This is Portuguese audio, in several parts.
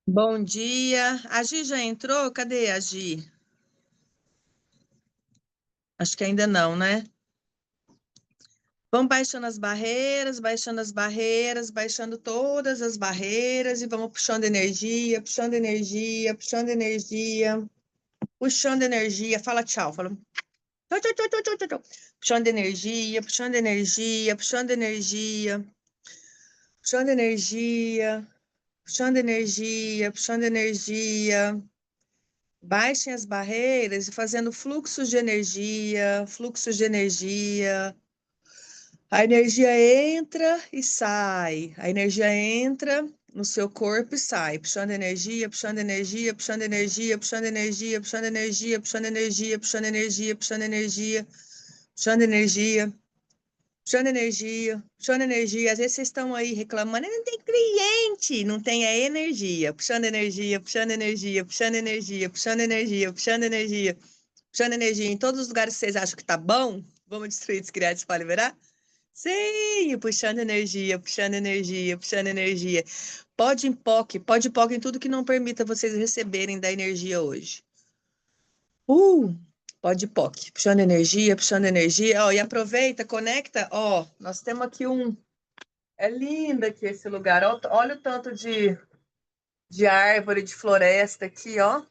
Bom dia. A Gi já entrou? Cadê a Gi? Acho que ainda não, né? Vamos baixando as barreiras, baixando as barreiras, baixando todas as barreiras e vamos puxando energia, puxando energia, puxando energia, puxando energia. Fala tchau, fala tchau, tchau, tchau, tchau, tchau, tchau. Puxando energia, puxando energia, puxando energia, puxando energia, puxando energia, puxando energia. Baixem as barreiras e fazendo fluxos de energia, fluxos de energia. A energia entra e sai. A energia entra no seu corpo e sai, puxando energia, puxando energia, puxando energia, puxando energia, puxando energia, puxando energia, puxando energia, puxando energia, puxando energia, puxando energia, puxando energia. Às vezes vocês estão aí reclamando, não tem cliente, não tem a energia, puxando energia, puxando energia, puxando energia, puxando energia, puxando energia. Puxando energia em todos os lugares que vocês acham que tá bom, vamos destruir, descriar, espalhar, liberar? Sim, puxando energia, puxando energia, puxando energia. Pode POC em tudo que não permita vocês receberem da energia hoje. Uh, pode POC, puxando energia, ó, e aproveita, conecta, ó, nós temos aqui é lindo aqui esse lugar, ó, olha o tanto de árvore, de floresta aqui, ó.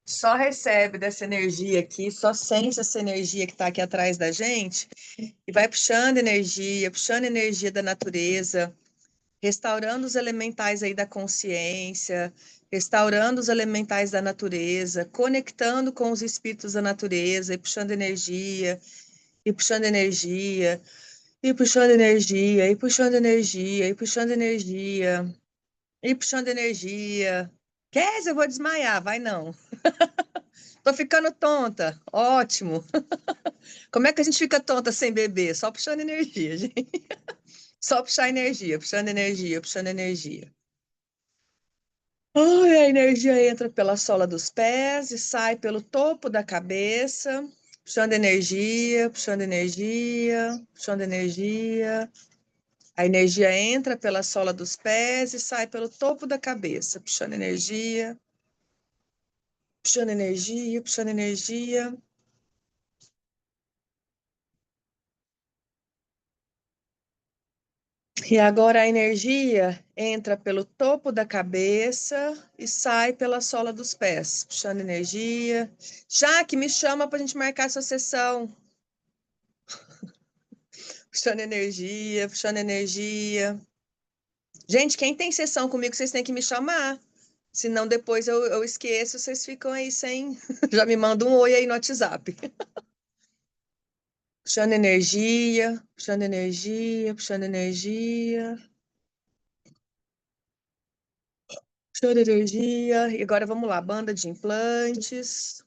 Só recebe dessa energia aqui, só sente essa energia que está aqui atrás da gente e vai puxando energia da natureza, restaurando os elementais aí da consciência, restaurando os elementais da natureza, conectando com os espíritos da natureza e puxando energia, e puxando energia, e puxando energia, e puxando energia, e puxando energia, e puxando energia. Kézia, eu vou desmaiar, vai não. Tô ficando tonta. Ótimo. Como é que a gente fica tonta sem beber? Só puxando energia, gente. Só puxar energia, puxando energia, puxando energia. Ai, a energia entra pela sola dos pés e sai pelo topo da cabeça, puxando energia, puxando energia, puxando energia. A energia entra pela sola dos pés e sai pelo topo da cabeça, puxando energia, puxando energia, puxando energia. E agora a energia entra pelo topo da cabeça e sai pela sola dos pés, puxando energia. Jaque, me chama para a gente marcar essa sessão. Puxando energia, puxando energia. Gente, quem tem sessão comigo, vocês têm que me chamar. Senão depois eu esqueço, vocês ficam aí sem. Já me mandam um oi aí no WhatsApp. Puxando energia, puxando energia, puxando energia. Show de energia. E agora vamos lá, banda de implantes,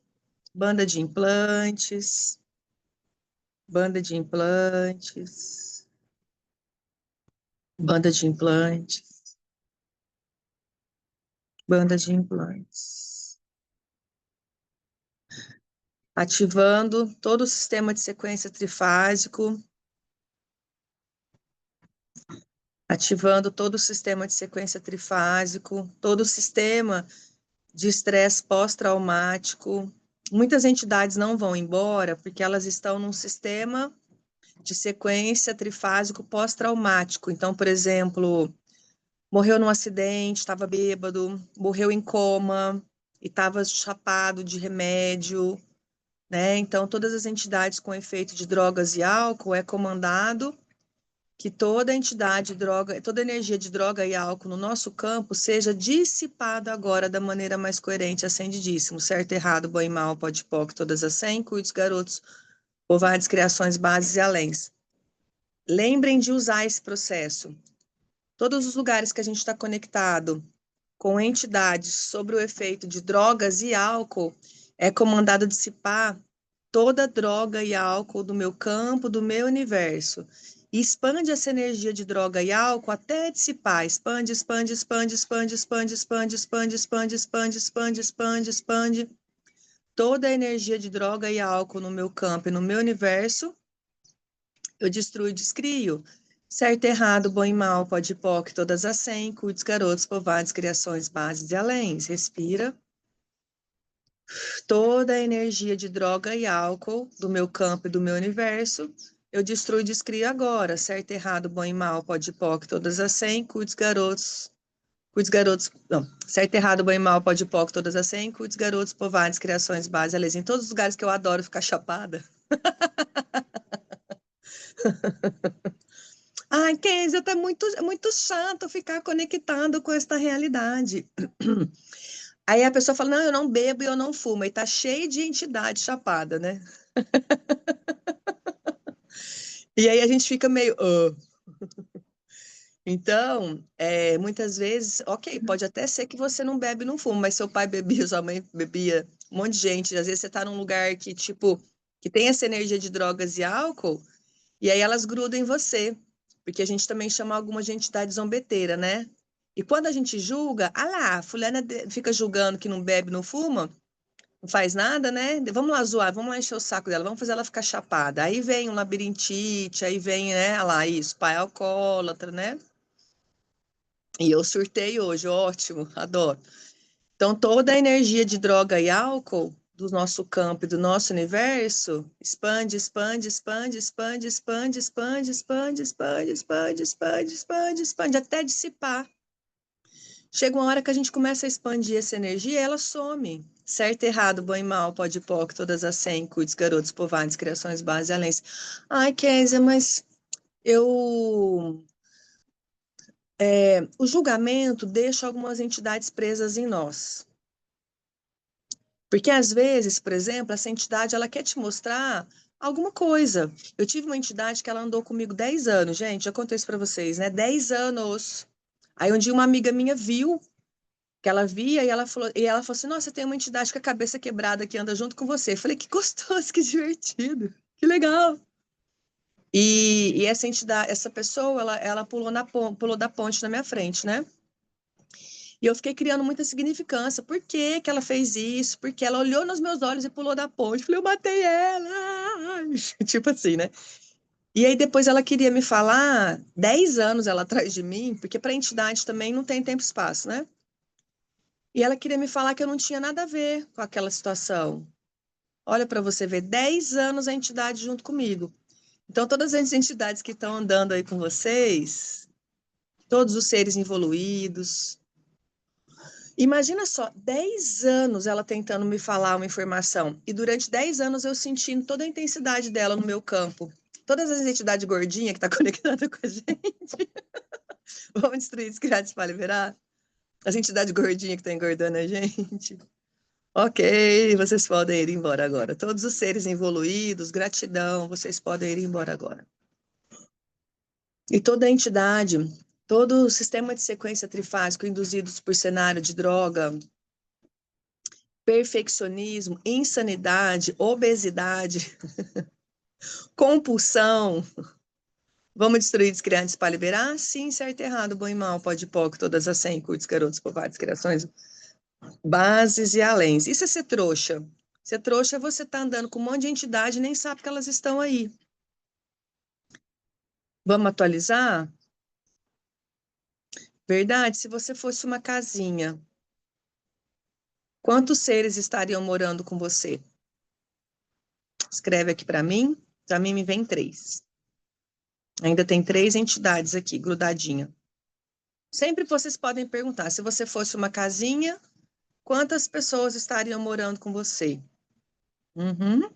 banda de implantes, banda de implantes, banda de implantes, banda de implantes. Ativando todo o sistema de sequência trifásico, ativando todo o sistema de sequência trifásico, todo o sistema de estresse pós-traumático. Muitas entidades não vão embora porque elas estão num sistema de sequência trifásico pós-traumático. Então, por exemplo, morreu num acidente, estava bêbado, morreu em coma e estava chapado de remédio, né? Então, todas as entidades com efeito de drogas e álcool é comandado que toda entidade, droga, toda energia de droga e álcool no nosso campo seja dissipada agora da maneira mais coerente, acendidíssimo, certo, errado, bom e mal, pode poc, todas as 100, cuide os garotos, covardes, criações, bases e aléns. Lembrem de usar esse processo. Todos os lugares que a gente está conectado com entidades sobre o efeito de drogas e álcool, é comandado dissipar toda droga e álcool do meu campo, do meu universo. E expande essa energia de droga e álcool até dissipar. Expande, expande, expande, expande, expande, expande, expande, expande, expande, expande, expande, expande. Toda a energia de droga e álcool no meu campo e no meu universo, eu destruo e descrio. Certo, errado, bom e mal, pode e POC, todas as 100, cuides, garotos, povoados, criações, bases e aléns. Respira. Toda a energia de droga e álcool do meu campo e do meu universo, eu destruo e descrio agora. Certo, errado, bom e mal, pode e POC, todas as 100, cuides, garotos, não, certo, errado, bom e mal, pode e POC, todas as 100, cuides, garotos, povoados, criações, bases e aléns. Em todos os lugares que eu adoro ficar chapada. Ai, Kenzie, tá muito chato ficar conectando com esta realidade. Aí a pessoa fala, não, eu não bebo e eu não fumo. E tá cheio de entidade chapada, né? E aí a gente fica meio... Então, muitas vezes, ok, pode até ser que você não bebe e não fuma, mas seu pai bebia, sua mãe bebia, um monte de gente. Às vezes você tá num lugar que, tipo, que tem essa energia de drogas e álcool, e aí elas grudam em você, porque a gente também chama alguma de entidade zombeteira, né? E quando a gente julga, ah lá, a fulana fica julgando que não bebe, não fuma, não faz nada, né? Vamos lá zoar, vamos lá encher o saco dela, vamos fazer ela ficar chapada. Aí vem um labirintite, aí vem, né, ah lá, isso, pai alcoólatra, né? E eu surtei hoje, ótimo, adoro. Então, toda a energia de droga e álcool do nosso campo e do nosso universo expande, expande, expande, expande, expande, expande, expande, expande, expande, expande, expande, expande, até dissipar. Chega uma hora que a gente começa a expandir essa energia e ela some. Certo, errado, bom e mal, pode e POC, todas as 100, cuides, garotos, povoados, criações, bases e aléns. Ai, Kézia, mas eu... o julgamento deixa algumas entidades presas em nós. Porque às vezes, por exemplo, essa entidade ela quer te mostrar alguma coisa. Eu tive uma entidade que ela andou comigo 10 anos, gente, já contei isso para vocês, né? 10 anos. Aí um dia uma amiga minha viu que ela via e ela falou assim: "Nossa, tem uma entidade com a cabeça quebrada que anda junto com você". Eu falei: "Que gostoso, que divertido. Que legal". E essa entidade, essa pessoa, ela pulou da ponte na minha frente, né? E eu fiquei criando muita significância. Por que que ela fez isso? Porque ela olhou nos meus olhos e pulou da ponte. Falei, eu matei ela! Tipo assim, né? E aí depois ela queria me falar, 10 anos ela atrás de mim, porque para entidade também não tem tempo e espaço, né? E ela queria me falar que eu não tinha nada a ver com aquela situação. Olha para você ver, 10 anos a entidade junto comigo. Então, todas as entidades que estão andando aí com vocês, todos os seres evoluídos, imagina só, 10 anos ela tentando me falar uma informação e durante 10 anos eu sentindo toda a intensidade dela no meu campo. Todas as entidades gordinhas que estão conectadas com a gente. Vamos destruir, descriar, espalhar, liberar? As entidades gordinhas que estão engordando a gente. Ok, vocês podem ir embora agora. Todos os seres evoluídos, gratidão, vocês podem ir embora agora. E toda entidade, todo o sistema de sequência trifásico induzidos por cenário de droga, perfeccionismo, insanidade, obesidade, compulsão. Vamos destruir, descriar, para liberar? Sim, certo, errado, bom e mal, pode e pouco, todas as 100, curtos, garotos, povados, criações, bases e aléns. Isso é ser trouxa. Ser trouxa é você estar andando com um monte de entidade e nem sabe que elas estão aí. Vamos atualizar? Verdade, se você fosse uma casinha, quantos seres estariam morando com você? Escreve aqui para mim. Para mim me vem 3. Ainda tem 3 entidades aqui, grudadinha. Sempre vocês podem perguntar, se você fosse uma casinha, quantas pessoas estariam morando com você? Uhum.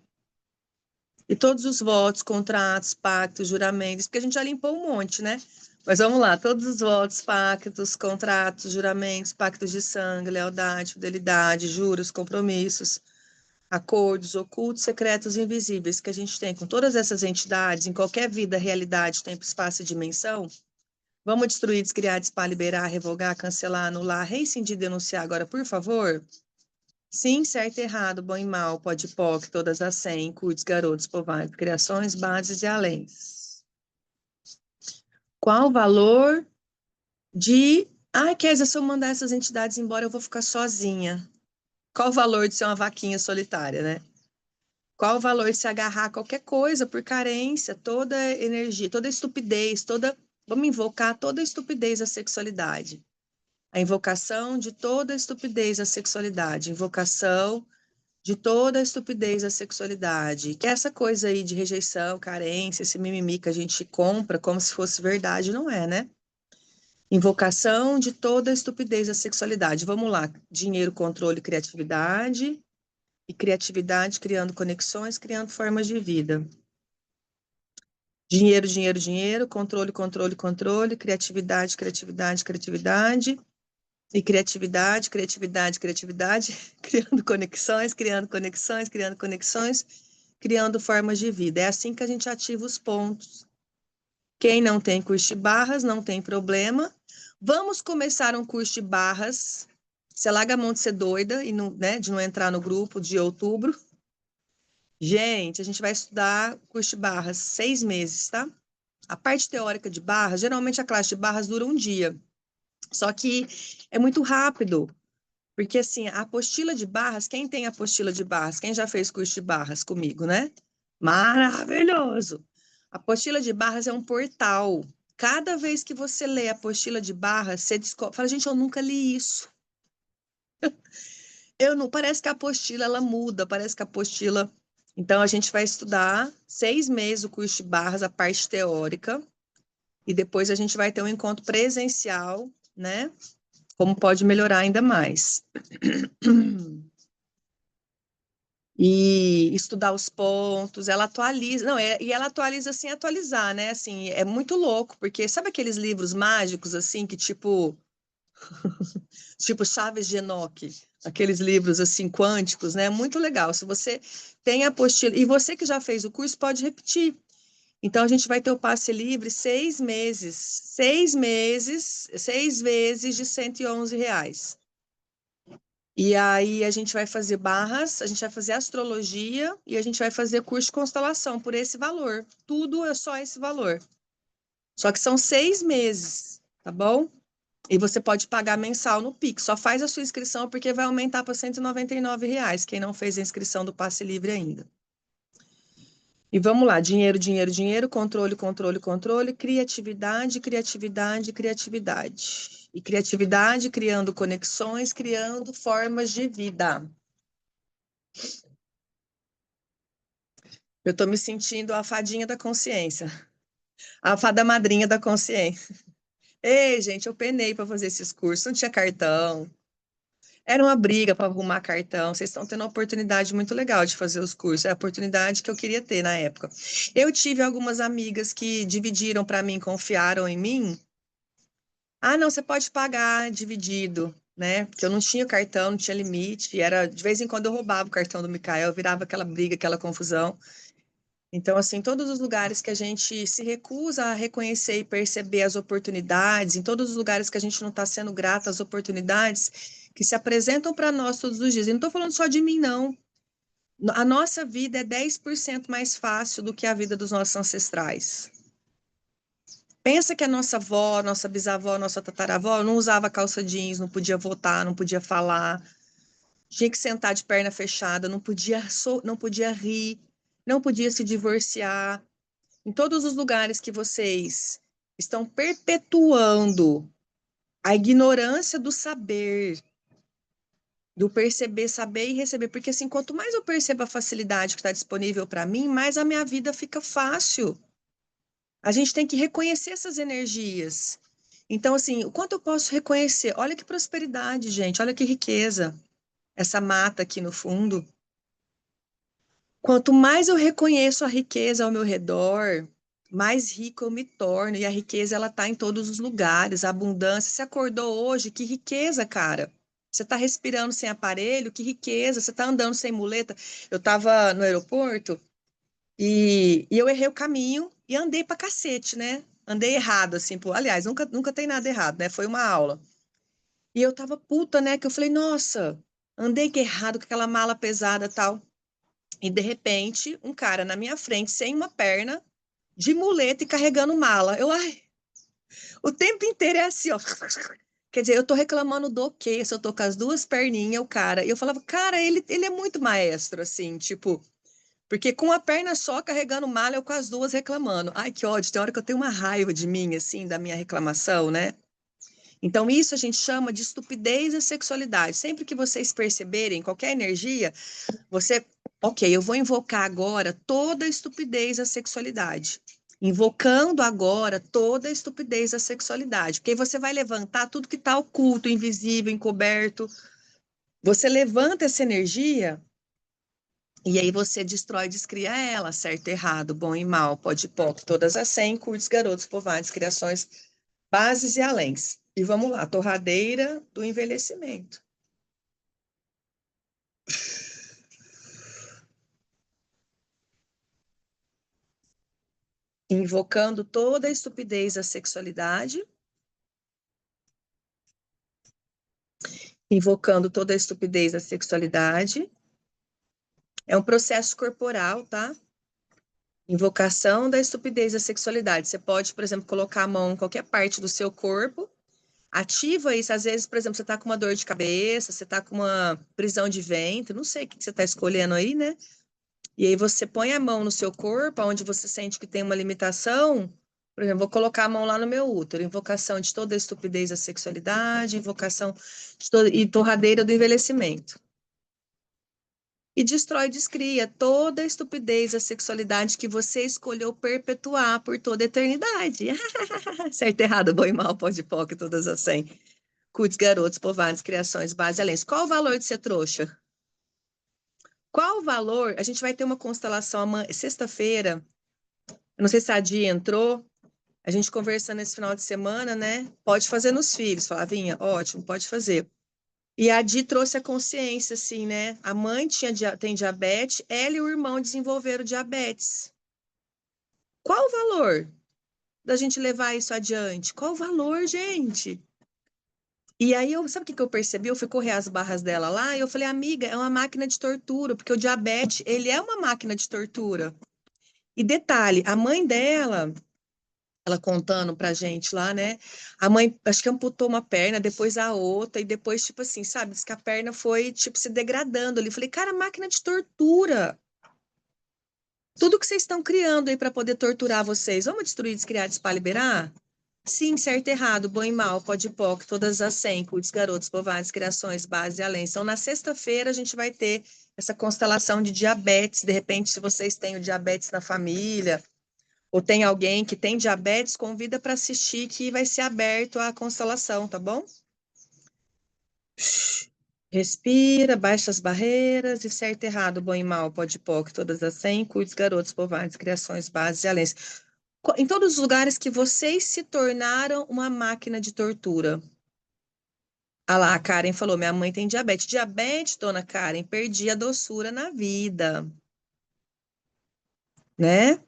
E todos os votos, contratos, pactos, juramentos, porque a gente já limpou um monte, né? Mas vamos lá, todos os votos, pactos, contratos, juramentos, pactos de sangue, lealdade, fidelidade, juros, compromissos, acordos ocultos, secretos e invisíveis que a gente tem com todas essas entidades, em qualquer vida, realidade, tempo, espaço e dimensão. Vamos destruir, descriar, dispar, liberar, revogar, cancelar, anular, rescindir, denunciar agora, por favor? Sim, certo, errado, bom e mal, pode, POC, todas as 100, cuides, garotos, povoados, criações, bases e aléns. Qual o valor de... Ah, Kézia, se eu mandar essas entidades embora, eu vou ficar sozinha. Qual o valor de ser uma vaquinha solitária, né? Qual o valor de se agarrar a qualquer coisa por carência, toda energia, toda estupidez, toda Vamos invocar toda a estupidez da sexualidade. A invocação de toda a estupidez da sexualidade. Invocação de toda a estupidez da sexualidade. Que é essa coisa aí de rejeição, carência, esse mimimi que a gente compra como se fosse verdade, não é, né? Invocação de toda a estupidez da sexualidade. Vamos lá. Dinheiro, controle, criatividade. E criatividade criando conexões, criando formas de vida. Dinheiro, dinheiro, dinheiro, controle, controle, controle, criatividade, criatividade, criatividade, e criatividade, criatividade, criatividade, criando conexões, criando conexões, criando conexões, criando formas de vida. É assim que a gente ativa os pontos. Quem não tem curso de barras, não tem problema. Vamos começar um curso de barras. Você larga a mão de ser doida e não, né, de não entrar no grupo de outubro. Gente, a gente vai estudar curso de barras 6 meses, tá? A parte teórica de barras, geralmente a classe de barras dura um dia. Só que é muito rápido, porque assim, a apostila de barras, quem tem apostila de barras? Quem já fez curso de barras comigo, né? Maravilhoso! A apostila de barras é um portal. Cada vez que você lê a apostila de barras, você descobre, fala, gente, eu nunca li isso. Eu não, parece que a apostila ela muda, parece que a apostila. Então a gente vai estudar 6 meses o curso de barras, a parte teórica, e depois a gente vai ter um encontro presencial, né? Como pode melhorar ainda mais. E estudar os pontos, ela atualiza, não, e ela atualiza sem atualizar, né? Assim, é muito louco, porque sabe aqueles livros mágicos assim que tipo Chaves de Enoque, aqueles livros assim quânticos, né? Muito legal. Se você tem a apostila e você que já fez o curso pode repetir. Então a gente vai ter o passe livre 6 meses, 6 meses, 6 vezes de R$ 111. E aí a gente vai fazer barras, a gente vai fazer astrologia e a gente vai fazer curso de constelação por esse valor. Tudo é só esse valor. Só que são 6 meses, tá bom? E você pode pagar mensal no Pix. Só faz a sua inscrição porque vai aumentar para R$ 199, quem não fez a inscrição do passe livre ainda. E vamos lá, dinheiro, dinheiro, dinheiro, controle, controle, controle, criatividade, criatividade, criatividade. E criatividade criando conexões, criando formas de vida. Eu estou me sentindo a fadinha da consciência, a fada madrinha da consciência. Ei, gente, eu penei para fazer esses cursos, não tinha cartão. Era uma briga para arrumar cartão. Vocês estão tendo uma oportunidade muito legal de fazer os cursos. É a oportunidade que eu queria ter na época. Eu tive algumas amigas que dividiram para mim, confiaram em mim. Ah, não, você pode pagar dividido, né? Porque eu não tinha cartão, não tinha limite. Era de vez em quando eu roubava o cartão do Mikael, virava aquela briga, aquela confusão. Então, assim, todos os lugares que a gente se recusa a reconhecer e perceber as oportunidades, em todos os lugares que a gente não está sendo grata às oportunidades que se apresentam para nós todos os dias. E não estou falando só de mim, não. A nossa vida é 10% mais fácil do que a vida dos nossos ancestrais. Pensa que a nossa avó, nossa bisavó, nossa tataravó não usava calça jeans, não podia votar, não podia falar, tinha que sentar de perna fechada, não podia rir, não podia se divorciar. Em todos os lugares que vocês estão perpetuando a ignorância do saber, do perceber, saber e receber, porque assim, quanto mais eu percebo a facilidade que está disponível para mim, mais a minha vida fica fácil. A gente tem que reconhecer essas energias. Então, assim, o quanto eu posso reconhecer? Olha que prosperidade, gente, olha que riqueza. Essa mata aqui no fundo. Quanto mais eu reconheço a riqueza ao meu redor, mais rico eu me torno. E a riqueza, ela está em todos os lugares. A abundância. Você acordou hoje? Que riqueza, cara. Você está respirando sem aparelho? Que riqueza. Você está andando sem muleta? Eu estava no aeroporto e eu errei o caminho e andei pra cacete, né? Andei errado, assim. Pô. Aliás, nunca tem nada errado, né? Foi uma aula. E eu tava puta, né? Que eu falei, nossa, andei que errado com aquela mala pesada e tal. E de repente, um cara na minha frente, sem uma perna, de muleta e carregando mala. Ai, o tempo inteiro é assim, ó. Quer dizer, eu tô reclamando do quê? Se eu tô com as duas perninhas, o cara. E eu falava, cara, ele é muito maestro, assim, tipo. Porque com a perna só carregando mala, eu com as duas reclamando. Ai, que ódio, tem hora que eu tenho uma raiva de mim, assim, da minha reclamação, né? Então, isso a gente chama de estupidez da sexualidade. Sempre que vocês perceberem qualquer energia, você, ok, eu vou invocar agora toda a estupidez da sexualidade. Invocando agora toda a estupidez da sexualidade. Porque aí você vai levantar tudo que está oculto, invisível, encoberto. Você levanta essa energia e aí você destrói, descria ela, certo, errado, bom e mal, pode e poc, todas as 100, curtos, garotos, povados, criações, bases e aléns. E vamos lá, torradeira do envelhecimento. Invocando toda a estupidez da sexualidade. Invocando toda a estupidez da sexualidade. É um processo corporal, tá? Invocação da estupidez da sexualidade. Você pode, por exemplo, colocar a mão em qualquer parte do seu corpo. Ativa isso, às vezes, por exemplo, você está com uma dor de cabeça, você está com uma prisão de ventre, não sei o que você está escolhendo aí, né? E aí você põe a mão no seu corpo, onde você sente que tem uma limitação. Por exemplo, vou colocar a mão lá no meu útero, invocação de toda a estupidez da sexualidade, invocação de toda, e torradeira do envelhecimento. E destrói, descria toda a estupidez da sexualidade que você escolheu perpetuar por toda a eternidade. Certo, errado, bom e mal, pode e poc, todas as 100. Cuides, garotos, povados, criações, base, além. Qual o valor de ser trouxa? Qual o valor? A gente vai ter uma constelação sexta-feira. Eu não sei se a Di entrou. A gente conversando esse final de semana, né? Pode fazer nos filhos, Flavinha. Ótimo, pode fazer. E a Di trouxe a consciência, assim, né? A mãe tem diabetes, ela e o irmão desenvolveram diabetes. Qual o valor da gente levar isso adiante? Qual o valor, gente? E aí, sabe o que eu percebi? Eu fui correr as barras dela lá e eu falei, amiga, é uma máquina de tortura, porque o diabetes, ele é uma máquina de tortura. E detalhe, a mãe dela, ela contando pra gente lá, né? A mãe, acho que amputou uma perna, depois a outra, e depois, tipo assim, sabe? Diz que a perna foi, tipo, se degradando ali. Falei, cara, máquina de tortura. Tudo que vocês estão criando aí para poder torturar vocês, vamos destruir, descriar, despar, liberar? Sim, certo, errado, bom e mal, pode e poc, todas as 100, cuides, garotos, povados, criações, base e além. Então, na sexta-feira, a gente vai ter essa constelação de diabetes. De repente, se vocês têm o diabetes na família, ou tem alguém que tem diabetes, convida para assistir, que vai ser aberto a constelação, tá bom? Respira, baixa as barreiras, e certo, errado, bom e mal, pode e poc, todas as 100, cuides, garotos, povados, criações, bases e além. Em todos os lugares que vocês se tornaram uma máquina de tortura. Ah lá, a Karen falou, minha mãe tem diabetes. Diabetes, dona Karen, perdi a doçura na vida, né?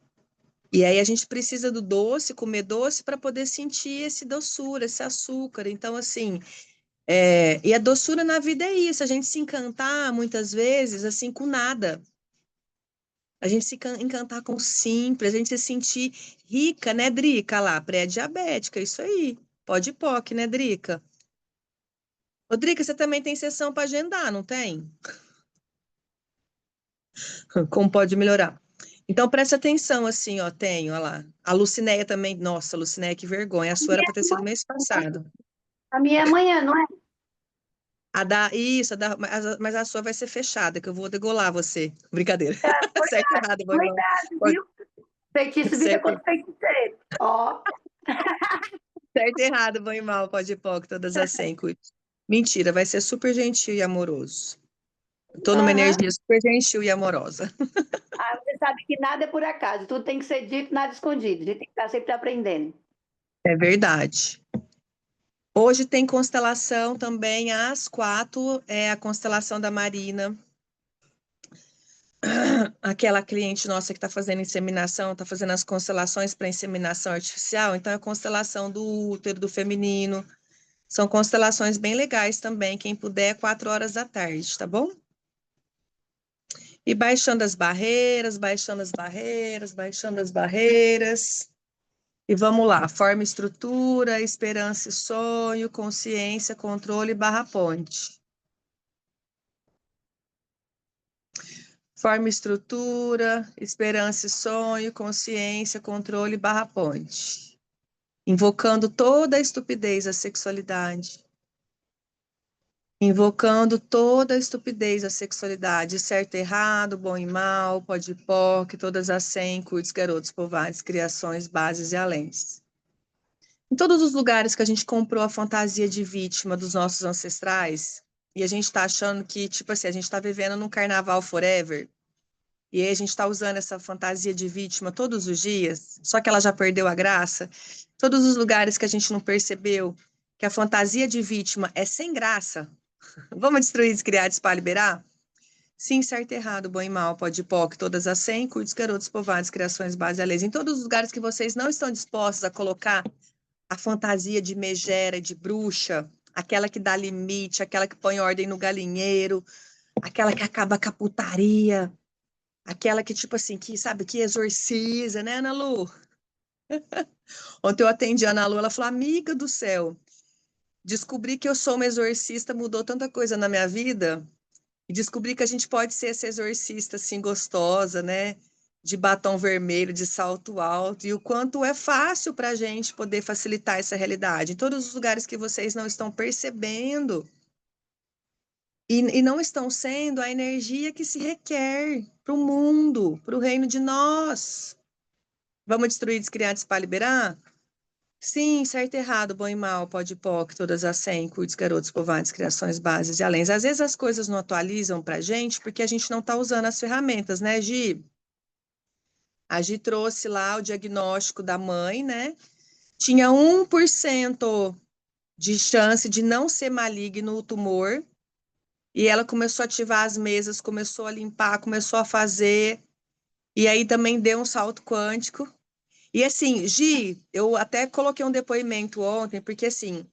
E aí a gente precisa do doce, comer doce para poder sentir esse doçura, esse açúcar. Então, assim, e a doçura na vida é isso, a gente se encantar muitas vezes, assim, com nada. A gente se encantar com o simples, a gente se sentir rica, né, Drica? Lá, pré-diabética, isso aí. Pode ir, POC, né, Drica? Ô, Drica, você também tem sessão para agendar, não tem? Como pode melhorar? Então, presta atenção, assim, ó, tenho, ó lá. A Lucinéia também, nossa, Lucinéia, que vergonha. A sua era para ter sido mês passado. A minha é amanhã, não é? Isso, mas a sua vai ser fechada, que eu vou degolar você. Brincadeira. Certo, errado, meu irmão. Cuidado, Pode, viu? Feitiço fica certo, contra feiticeiro. Ó, certo, errado, bom e mal, pode ir, pode, todas as 100. Mentira, vai ser super gentil e amoroso. Tô numa aham. energia super gentil e amorosa. Ah, você sabe que nada é por acaso, tudo tem que ser dito, nada escondido. A gente tem que estar sempre aprendendo. É verdade. Hoje tem constelação também às 4, é a constelação da Marina. Aquela cliente nossa que está fazendo inseminação, está fazendo as constelações para inseminação artificial, então é a constelação do útero, do feminino. São constelações bem legais também, quem puder, 4 horas da tarde, tá bom? E baixando as barreiras, baixando as barreiras, baixando as barreiras. E vamos lá, forma, estrutura, esperança e sonho, consciência, controle barra ponte. Forma e estrutura, esperança e sonho, consciência, controle, barra ponte. Invocando toda a estupidez da sexualidade. Invocando toda a estupidez da sexualidade, certo e errado, bom e mal, pode e POC, todas as 100, curtos, garotos, povares, criações, bases e aléns. Em todos os lugares que a gente comprou a fantasia de vítima dos nossos ancestrais, e a gente está achando que, tipo assim, a gente está vivendo num carnaval forever, e aí a gente está usando essa fantasia de vítima todos os dias, só que ela já perdeu a graça. Todos os lugares que a gente não percebeu que a fantasia de vítima é sem graça. Vamos destruir, descriar, despar, liberar? Sim, certo e errado, bom e mal, pode e POC, todas as 100, curtos, garotos, povados, criações, base, leis. Em todos os lugares que vocês não estão dispostos a colocar a fantasia de megera, de bruxa, aquela que dá limite, aquela que põe ordem no galinheiro, aquela que acaba com a putaria, aquela que, tipo assim, que, sabe, que exorciza, né, Ana Lu? Ontem eu atendi a Ana Lu, ela falou, amiga do céu, descobri que eu sou uma exorcista, mudou tanta coisa na minha vida, e descobri que a gente pode ser essa exorcista, assim, gostosa, né, de batom vermelho, de salto alto, e o quanto é fácil para a gente poder facilitar essa realidade, em todos os lugares que vocês não estão percebendo, e não estão sendo a energia que se requer para o mundo, para o reino de nós. Vamos destruir, descriar, despar, liberar? Sim, certo e errado, bom e mal, pode e POC, todas as 100, curtos, garotos, povados, criações, bases e além. Às vezes as coisas não atualizam para a gente porque a gente não está usando as ferramentas, né, Gi? A Gi trouxe lá o diagnóstico da mãe, né? Tinha 1% de chance de não ser maligno o tumor, e ela começou a ativar as mesas, começou a limpar, começou a fazer, e aí também deu um salto quântico. E assim, Gi, eu até coloquei um depoimento ontem, porque assim,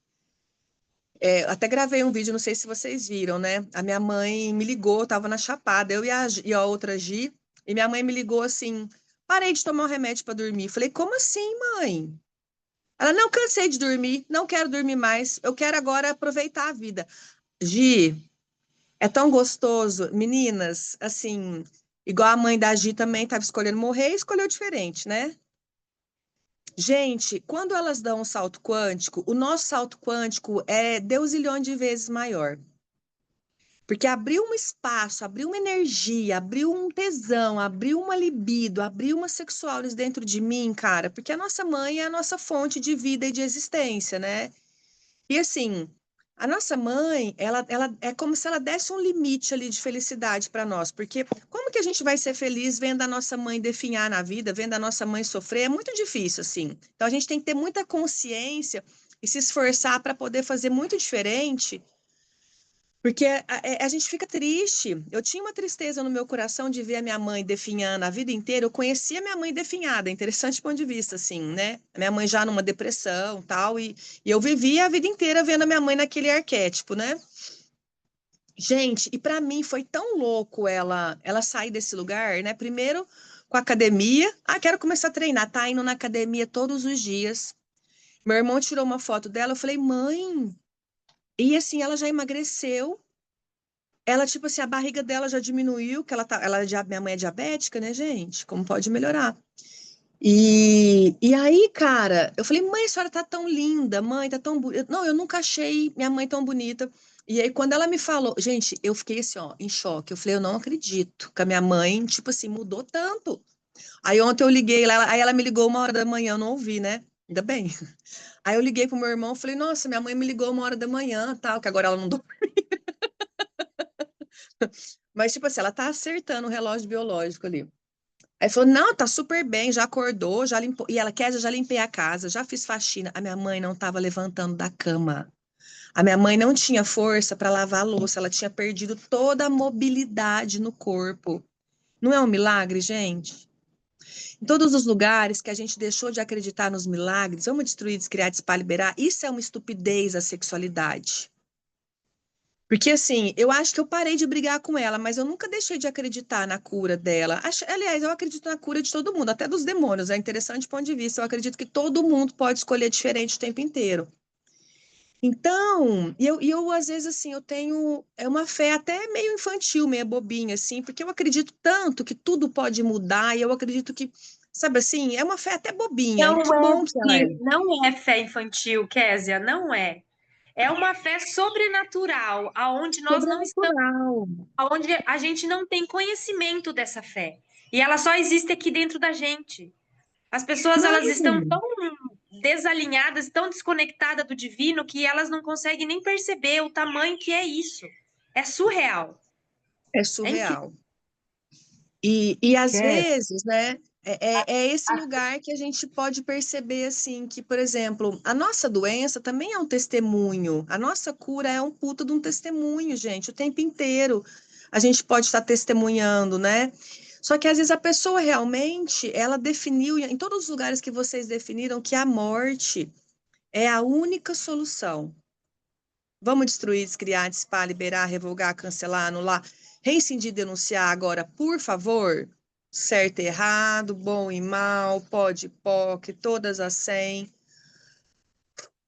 até gravei um vídeo, não sei se vocês viram, né? A minha mãe me ligou, eu tava na Chapada, eu e a outra Gi, e minha mãe me ligou assim: parei de tomar um remédio para dormir. Falei, como assim, mãe? Ela, não, cansei de dormir, não quero dormir mais, eu quero agora aproveitar a vida. Gi, é tão gostoso. Meninas, assim, igual a mãe da Gi também estava escolhendo morrer, escolheu diferente, né? Gente, quando elas dão um salto quântico, o nosso salto quântico é deusilhões de vezes maior. Porque abriu um espaço, abriu uma energia, abriu um tesão, abriu uma libido, abriu uma sexualidade dentro de mim, cara. Porque a nossa mãe é a nossa fonte de vida e de existência, né? E assim, a nossa mãe, ela é como se ela desse um limite ali de felicidade para nós. Porque como que a gente vai ser feliz vendo a nossa mãe definhar na vida, vendo a nossa mãe sofrer? É muito difícil, assim. Então a gente tem que ter muita consciência e se esforçar para poder fazer muito diferente porque a gente fica triste. Eu tinha uma tristeza no meu coração de ver a minha mãe definhando a vida inteira. Eu conhecia minha mãe definhada, interessante ponto de vista, assim, né? A minha mãe já numa depressão tal, e eu vivia a vida inteira vendo a minha mãe naquele arquétipo, né? Gente, e para mim foi tão louco ela sair desse lugar, né? Primeiro com a academia. Ah, quero começar a treinar. Tá indo na academia todos os dias. Meu irmão tirou uma foto dela. Eu falei, mãe. E assim, ela já emagreceu. Ela, tipo assim, a barriga dela já diminuiu, que minha mãe é diabética, né, gente? Como pode melhorar? E aí, cara, eu falei, mãe, a senhora tá tão linda, mãe, tá tão bonita. Não, eu nunca achei minha mãe tão bonita. E aí, quando ela me falou, gente, eu fiquei assim, ó, em choque. Eu falei, eu não acredito que a minha mãe, tipo assim, mudou tanto. Aí ontem eu liguei lá, aí ela me ligou 1 hora da manhã, eu não ouvi, né? Ainda bem. Aí eu liguei pro meu irmão, falei, nossa, minha mãe me ligou 1 hora da manhã, tal, que agora ela não dorme. Mas, tipo assim, ela tá acertando o relógio biológico ali. Aí falou, não, tá super bem, já acordou, já limpou. E ela, Kézia, já limpei a casa, já fiz faxina. A minha mãe não tava levantando da cama. A minha mãe não tinha força para lavar a louça, ela tinha perdido toda a mobilidade no corpo. Não é um milagre, gente? Em todos os lugares que a gente deixou de acreditar nos milagres, vamos destruir, descriar, despar, liberar, isso é uma estupidez a sexualidade. Porque assim, eu acho que eu parei de brigar com ela, mas eu nunca deixei de acreditar na cura dela. Aliás, eu acredito na cura de todo mundo, até dos demônios. É interessante ponto de vista. Eu acredito que todo mundo pode escolher diferente o tempo inteiro. Então, e eu às vezes, assim, eu tenho uma fé até meio infantil, meio bobinha, assim, porque eu acredito tanto que tudo pode mudar, e eu acredito que, sabe assim, é uma fé até bobinha, e Não que é, bom que ela é não é fé infantil, Késia, não é. É uma fé sobrenatural, aonde nós não estamos, sobrenatural. aonde a gente não tem conhecimento dessa fé. E ela só existe aqui dentro da gente. As pessoas, Não, elas estão tão desalinhadas, tão desconectadas do divino, que elas não conseguem nem perceber o tamanho que é isso. É surreal. é É incrível. surreal. E às Kézia, vezes, né, é esse lugar que a gente pode perceber, assim, que, por exemplo, a nossa doença também é um testemunho, a nossa cura é um puta de um testemunho, gente, o tempo inteiro a gente pode estar testemunhando, né? Só que às vezes a pessoa realmente, ela definiu, em todos os lugares que vocês definiram, que a morte é a única solução. Vamos destruir, descriar, dissipar, liberar, revogar, cancelar, anular, rescindir, denunciar agora, por favor. Certo e errado, bom e mal, pode e POC, todas as 100.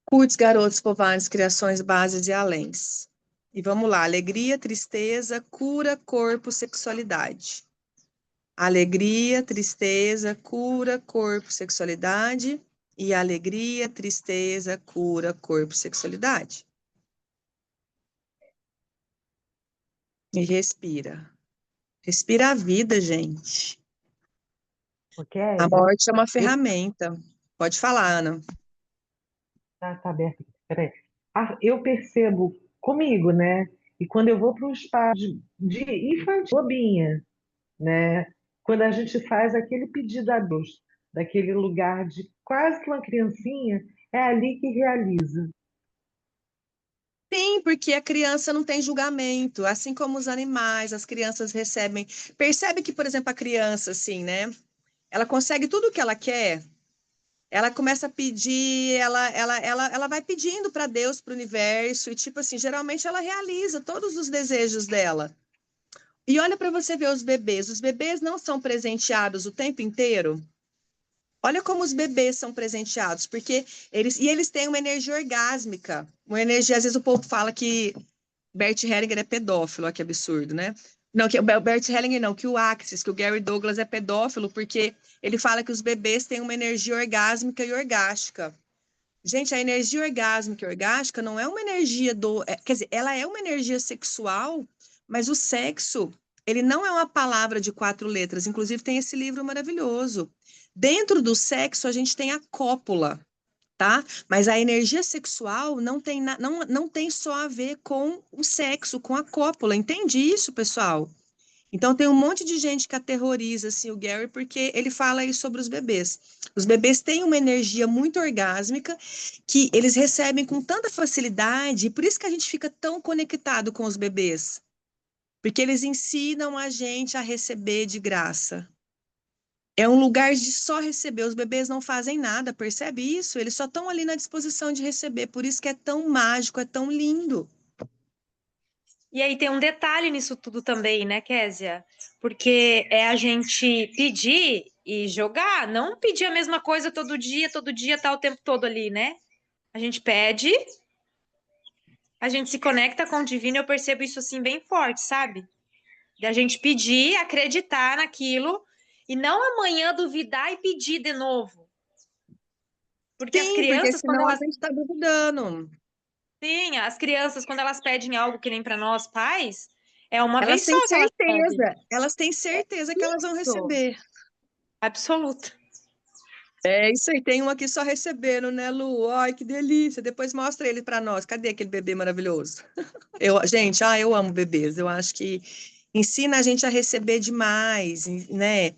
Curtes, garotos, covardes, criações, bases e aléns. E vamos lá, alegria, tristeza, cura, corpo, sexualidade. Alegria, tristeza, cura, corpo, sexualidade. E alegria, tristeza, cura, corpo, sexualidade. E respira. Respira a vida, gente. A Kézia, morte é uma eu, ferramenta. Pode falar, Ana. tá aberto aqui, peraí. Eu percebo comigo, né? E quando eu vou para um espaço de infantil, bobinha, né? Quando a gente faz aquele pedido a Deus, daquele lugar de quase que uma criancinha, é ali que realiza. Sim, porque a criança não tem julgamento, assim como os animais, as crianças recebem. Percebe que, por exemplo, a criança, assim, né? Ela consegue tudo o que ela quer, ela começa a pedir, ela vai pedindo para Deus, para o universo, e tipo assim, geralmente ela realiza todos os desejos dela. E olha para você ver os bebês não são presenteados o tempo inteiro. Olha como os bebês são presenteados, porque eles têm uma energia orgásmica, uma energia, às vezes o povo fala que Bert Hellinger é pedófilo, olha que absurdo, né? Não, que o Bert Hellinger não, que o Axis, que o Gary Douglas é pedófilo, porque ele fala que os bebês têm uma energia orgásmica e orgástica. Gente, a energia orgásmica e orgástica não é uma energia quer dizer, ela é uma energia sexual, mas o sexo, ele não é uma palavra de 4 letras. Inclusive, tem esse livro maravilhoso. Dentro do sexo, a gente tem a cópula, tá? Mas a energia sexual não tem só a ver com o sexo, com a cópula. Entende isso, pessoal? Então tem um monte de gente que aterroriza assim, o Gary porque ele fala aí sobre os bebês. Os bebês têm uma energia muito orgásmica que eles recebem com tanta facilidade, e por isso que a gente fica tão conectado com os bebês, porque eles ensinam a gente a receber de graça. É um lugar de só receber. Os bebês não fazem nada, percebe isso? Eles só estão ali na disposição de receber. Por isso que é tão mágico, é tão lindo. E aí tem um detalhe nisso tudo também, né, Késia? Porque é a gente pedir e jogar, não pedir a mesma coisa todo dia, tá o tempo todo ali, né? A gente pede, a gente se conecta com o divino, eu percebo isso assim bem forte, sabe? De a gente pedir, acreditar naquilo e não amanhã duvidar e pedir de novo. Porque as Sim, porque crianças, quando senão a elas gente está duvidando. sim, as crianças, quando elas pedem algo que nem para nós pais, é uma Elas vez têm só que elas pedem. elas têm certeza que elas vão Isso, receber. absoluto. É isso aí, tem um aqui só recebendo, né, Lu? Ai, que delícia. Depois mostra ele para nós. Cadê aquele bebê maravilhoso? Gente, eu amo bebês. Eu acho que ensina a gente a receber demais, né?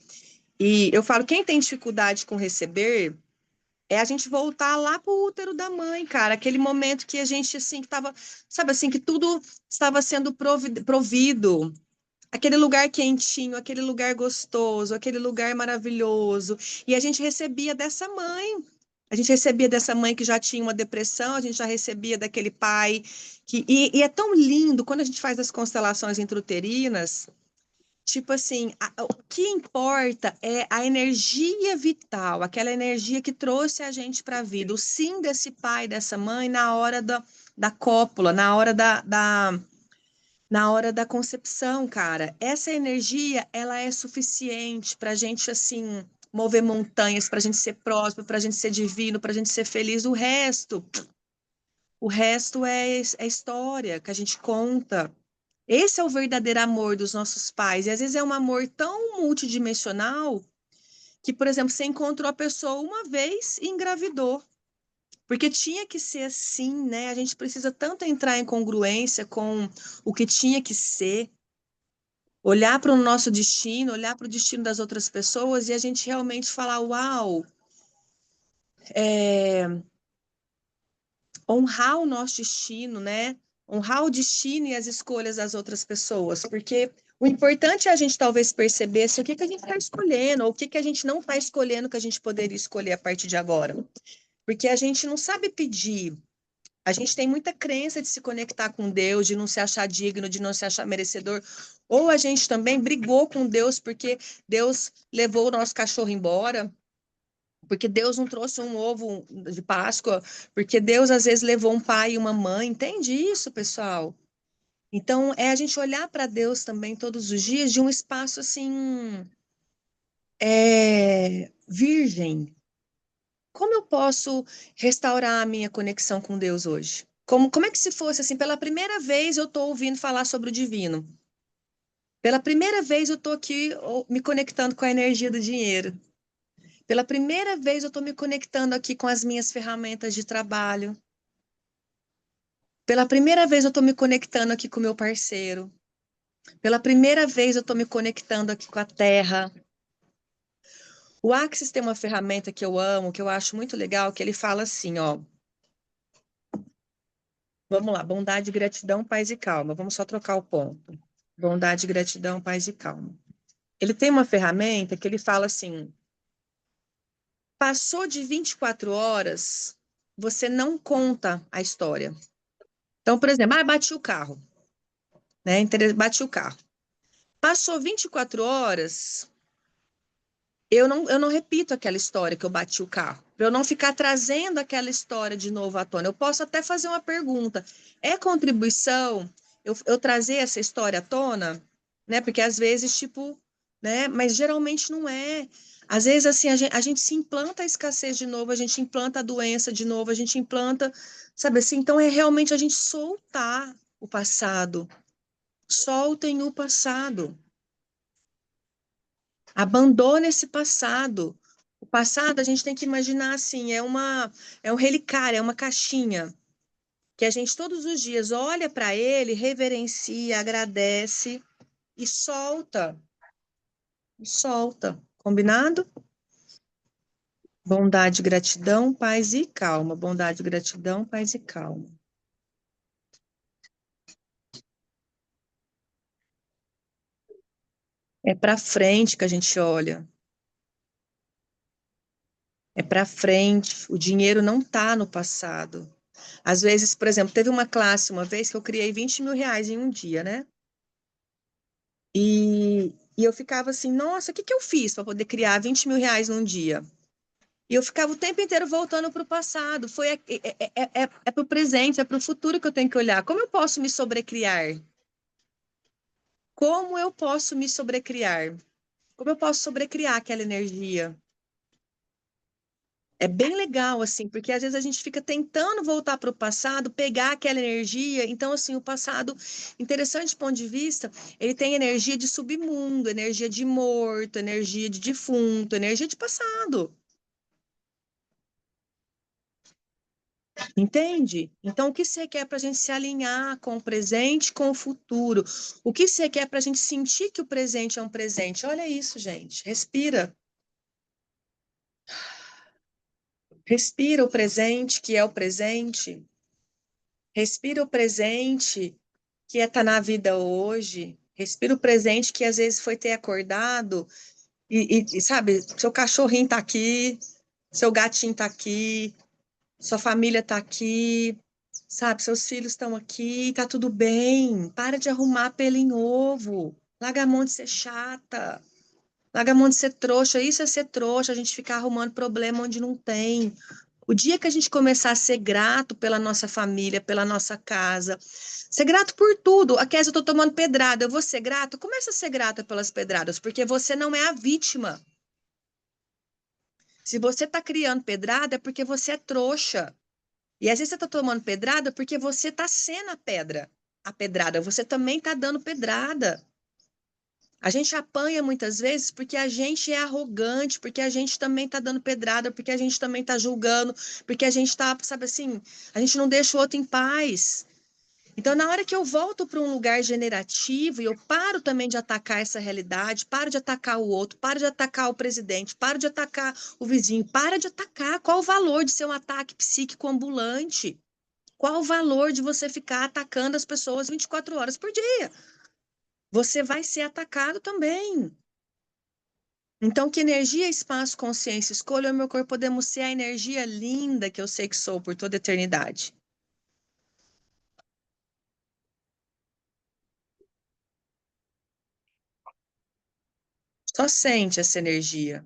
E eu falo, quem tem dificuldade com receber, é a gente voltar lá pro útero da mãe, cara. Aquele momento que a gente, assim, que tava, sabe assim, que tudo estava sendo provido. Aquele lugar quentinho, aquele lugar gostoso, aquele lugar maravilhoso. E a gente recebia dessa mãe. A gente recebia dessa mãe que já tinha uma depressão, a gente já recebia daquele pai que. E é tão lindo quando a gente faz as constelações intrauterinas. Tipo assim, o que importa é a energia vital, aquela energia que trouxe a gente para a vida, o sim desse pai, dessa mãe, na hora da cópula, na hora da concepção, cara. Essa energia, ela é suficiente para a gente, assim, mover montanhas, para a gente ser próspero, para a gente ser divino, para a gente ser feliz. O resto é história que a gente conta. Esse é o verdadeiro amor dos nossos pais. E às vezes é um amor tão multidimensional que, por exemplo, você encontrou a pessoa uma vez e engravidou. Porque tinha que ser assim, né? A gente precisa tanto entrar em congruência com o que tinha que ser, olhar para o nosso destino, olhar para o destino das outras pessoas e a gente realmente falar, uau, honrar o nosso destino, né? Honrar o destino e as escolhas das outras pessoas, porque o importante é a gente talvez perceber se o que que a gente está escolhendo, ou o que que a gente não está escolhendo que a gente poderia escolher a partir de agora. Porque a gente não sabe pedir. A gente tem muita crença de se conectar com Deus, de não se achar digno, de não se achar merecedor. Ou a gente também brigou com Deus porque Deus levou o nosso cachorro embora, porque Deus não trouxe um ovo de Páscoa, porque Deus às vezes levou um pai e uma mãe. Entende isso, pessoal? Então, é a gente olhar para Deus também todos os dias de um espaço assim, virgem. Como eu posso restaurar a minha conexão com Deus hoje? Como é que se fosse assim, pela primeira vez eu estou ouvindo falar sobre o divino. Pela primeira vez eu estou aqui me conectando com a energia do dinheiro. Pela primeira vez eu estou me conectando aqui com as minhas ferramentas de trabalho. Pela primeira vez eu estou me conectando aqui com o meu parceiro. Pela primeira vez eu estou me conectando aqui com a terra. O Axis tem uma ferramenta que eu amo, que eu acho muito legal, que ele fala assim, ó. Vamos lá, bondade, gratidão, paz e calma. Vamos só trocar o ponto. Bondade, gratidão, paz e calma. Ele tem uma ferramenta que ele fala assim: passou de 24 horas, você não conta a história. Então, por exemplo, bati o carro, né? Bati o carro. Passou 24 horas, eu não repito aquela história que eu bati o carro. Para eu não ficar trazendo aquela história de novo à tona. Eu posso até fazer uma pergunta: é contribuição eu trazer essa história à tona? Né? Porque às vezes, tipo, né? Mas geralmente não é. Às vezes, assim, a gente se implanta a escassez de novo, a gente implanta a doença de novo, a gente implanta, sabe assim? Então, é realmente a gente soltar o passado. Soltem o passado. Abandona esse passado. O passado a gente tem que imaginar assim, é um relicário, é uma caixinha que a gente todos os dias olha para ele, reverencia, agradece e solta. E solta. Combinado? Bondade, gratidão, paz e calma. Bondade, gratidão, paz e calma. É para frente que a gente olha. É para frente. O dinheiro não está no passado. Às vezes, por exemplo, teve uma classe uma vez que eu criei 20 mil reais em um dia, né? E eu ficava assim, nossa, o que que eu fiz para poder criar 20 mil reais num dia? E eu ficava o tempo inteiro voltando para o passado. É para o presente, é para o futuro que eu tenho que olhar. Como eu posso me sobrecriar? Como eu posso me sobrecriar? Como eu posso sobrecriar aquela energia? É bem legal, assim, porque às vezes a gente fica tentando voltar para o passado, pegar aquela energia. Então, assim, o passado, interessante do ponto de vista, ele tem energia de submundo, energia de morto, energia de defunto, energia de passado. Entende? Então, o que você quer para a gente se alinhar com o presente, com o futuro? O que você quer para a gente sentir que o presente é um presente? Olha isso, gente. Respira. Respira o presente, que é o presente. Respira o presente, que é estar na vida hoje. Respira o presente, que às vezes foi ter acordado sabe, seu cachorrinho está aqui, seu gatinho está aqui, sua família está aqui, sabe, seus filhos estão aqui, tá tudo bem. Para de arrumar pelo em ovo. Larga a mão de ser chata. Larga a mão de ser trouxa. Isso é ser trouxa, a gente ficar arrumando problema onde não tem. O dia que a gente começar a ser grato pela nossa família, pela nossa casa, ser grato por tudo. A Kézia, eu tô tomando pedrada, eu vou ser grata? Começa a ser grata pelas pedradas, porque você não é a vítima. Se você tá criando pedrada, é porque você é trouxa. E às vezes você tá tomando pedrada porque você tá sendo a pedrada, você também tá dando pedrada. A gente apanha muitas vezes porque a gente é arrogante, porque a gente também está dando pedrada, porque a gente também está julgando, porque a gente está, sabe assim, a gente não deixa o outro em paz. Então, na hora que eu volto para um lugar generativo e eu paro também de atacar essa realidade, paro de atacar o outro, paro de atacar o presidente, paro de atacar o vizinho, para de atacar. Qual o valor de ser um ataque psíquico ambulante? Qual o valor de você ficar atacando as pessoas 24 horas por dia? Você vai ser atacado também. Então, que energia, espaço, consciência, escolha o meu corpo, podemos ser a energia linda que eu sei que sou por toda a eternidade. Só sente essa energia.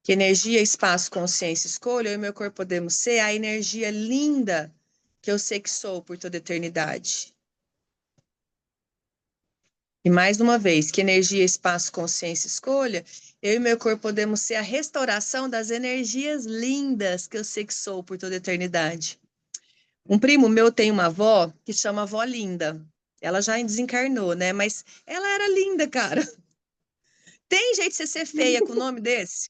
Que energia, espaço, consciência, escolha eu e meu corpo podemos ser a energia linda que eu sei que sou por toda a eternidade. E mais uma vez, que energia, espaço, consciência, escolha, eu e meu corpo podemos ser a restauração das energias lindas que eu sei que sou por toda a eternidade. Um primo meu tem uma avó que chama avó Linda. Ela já desencarnou, né? Mas ela era linda, cara. Tem jeito de você ser feia com o nome desse?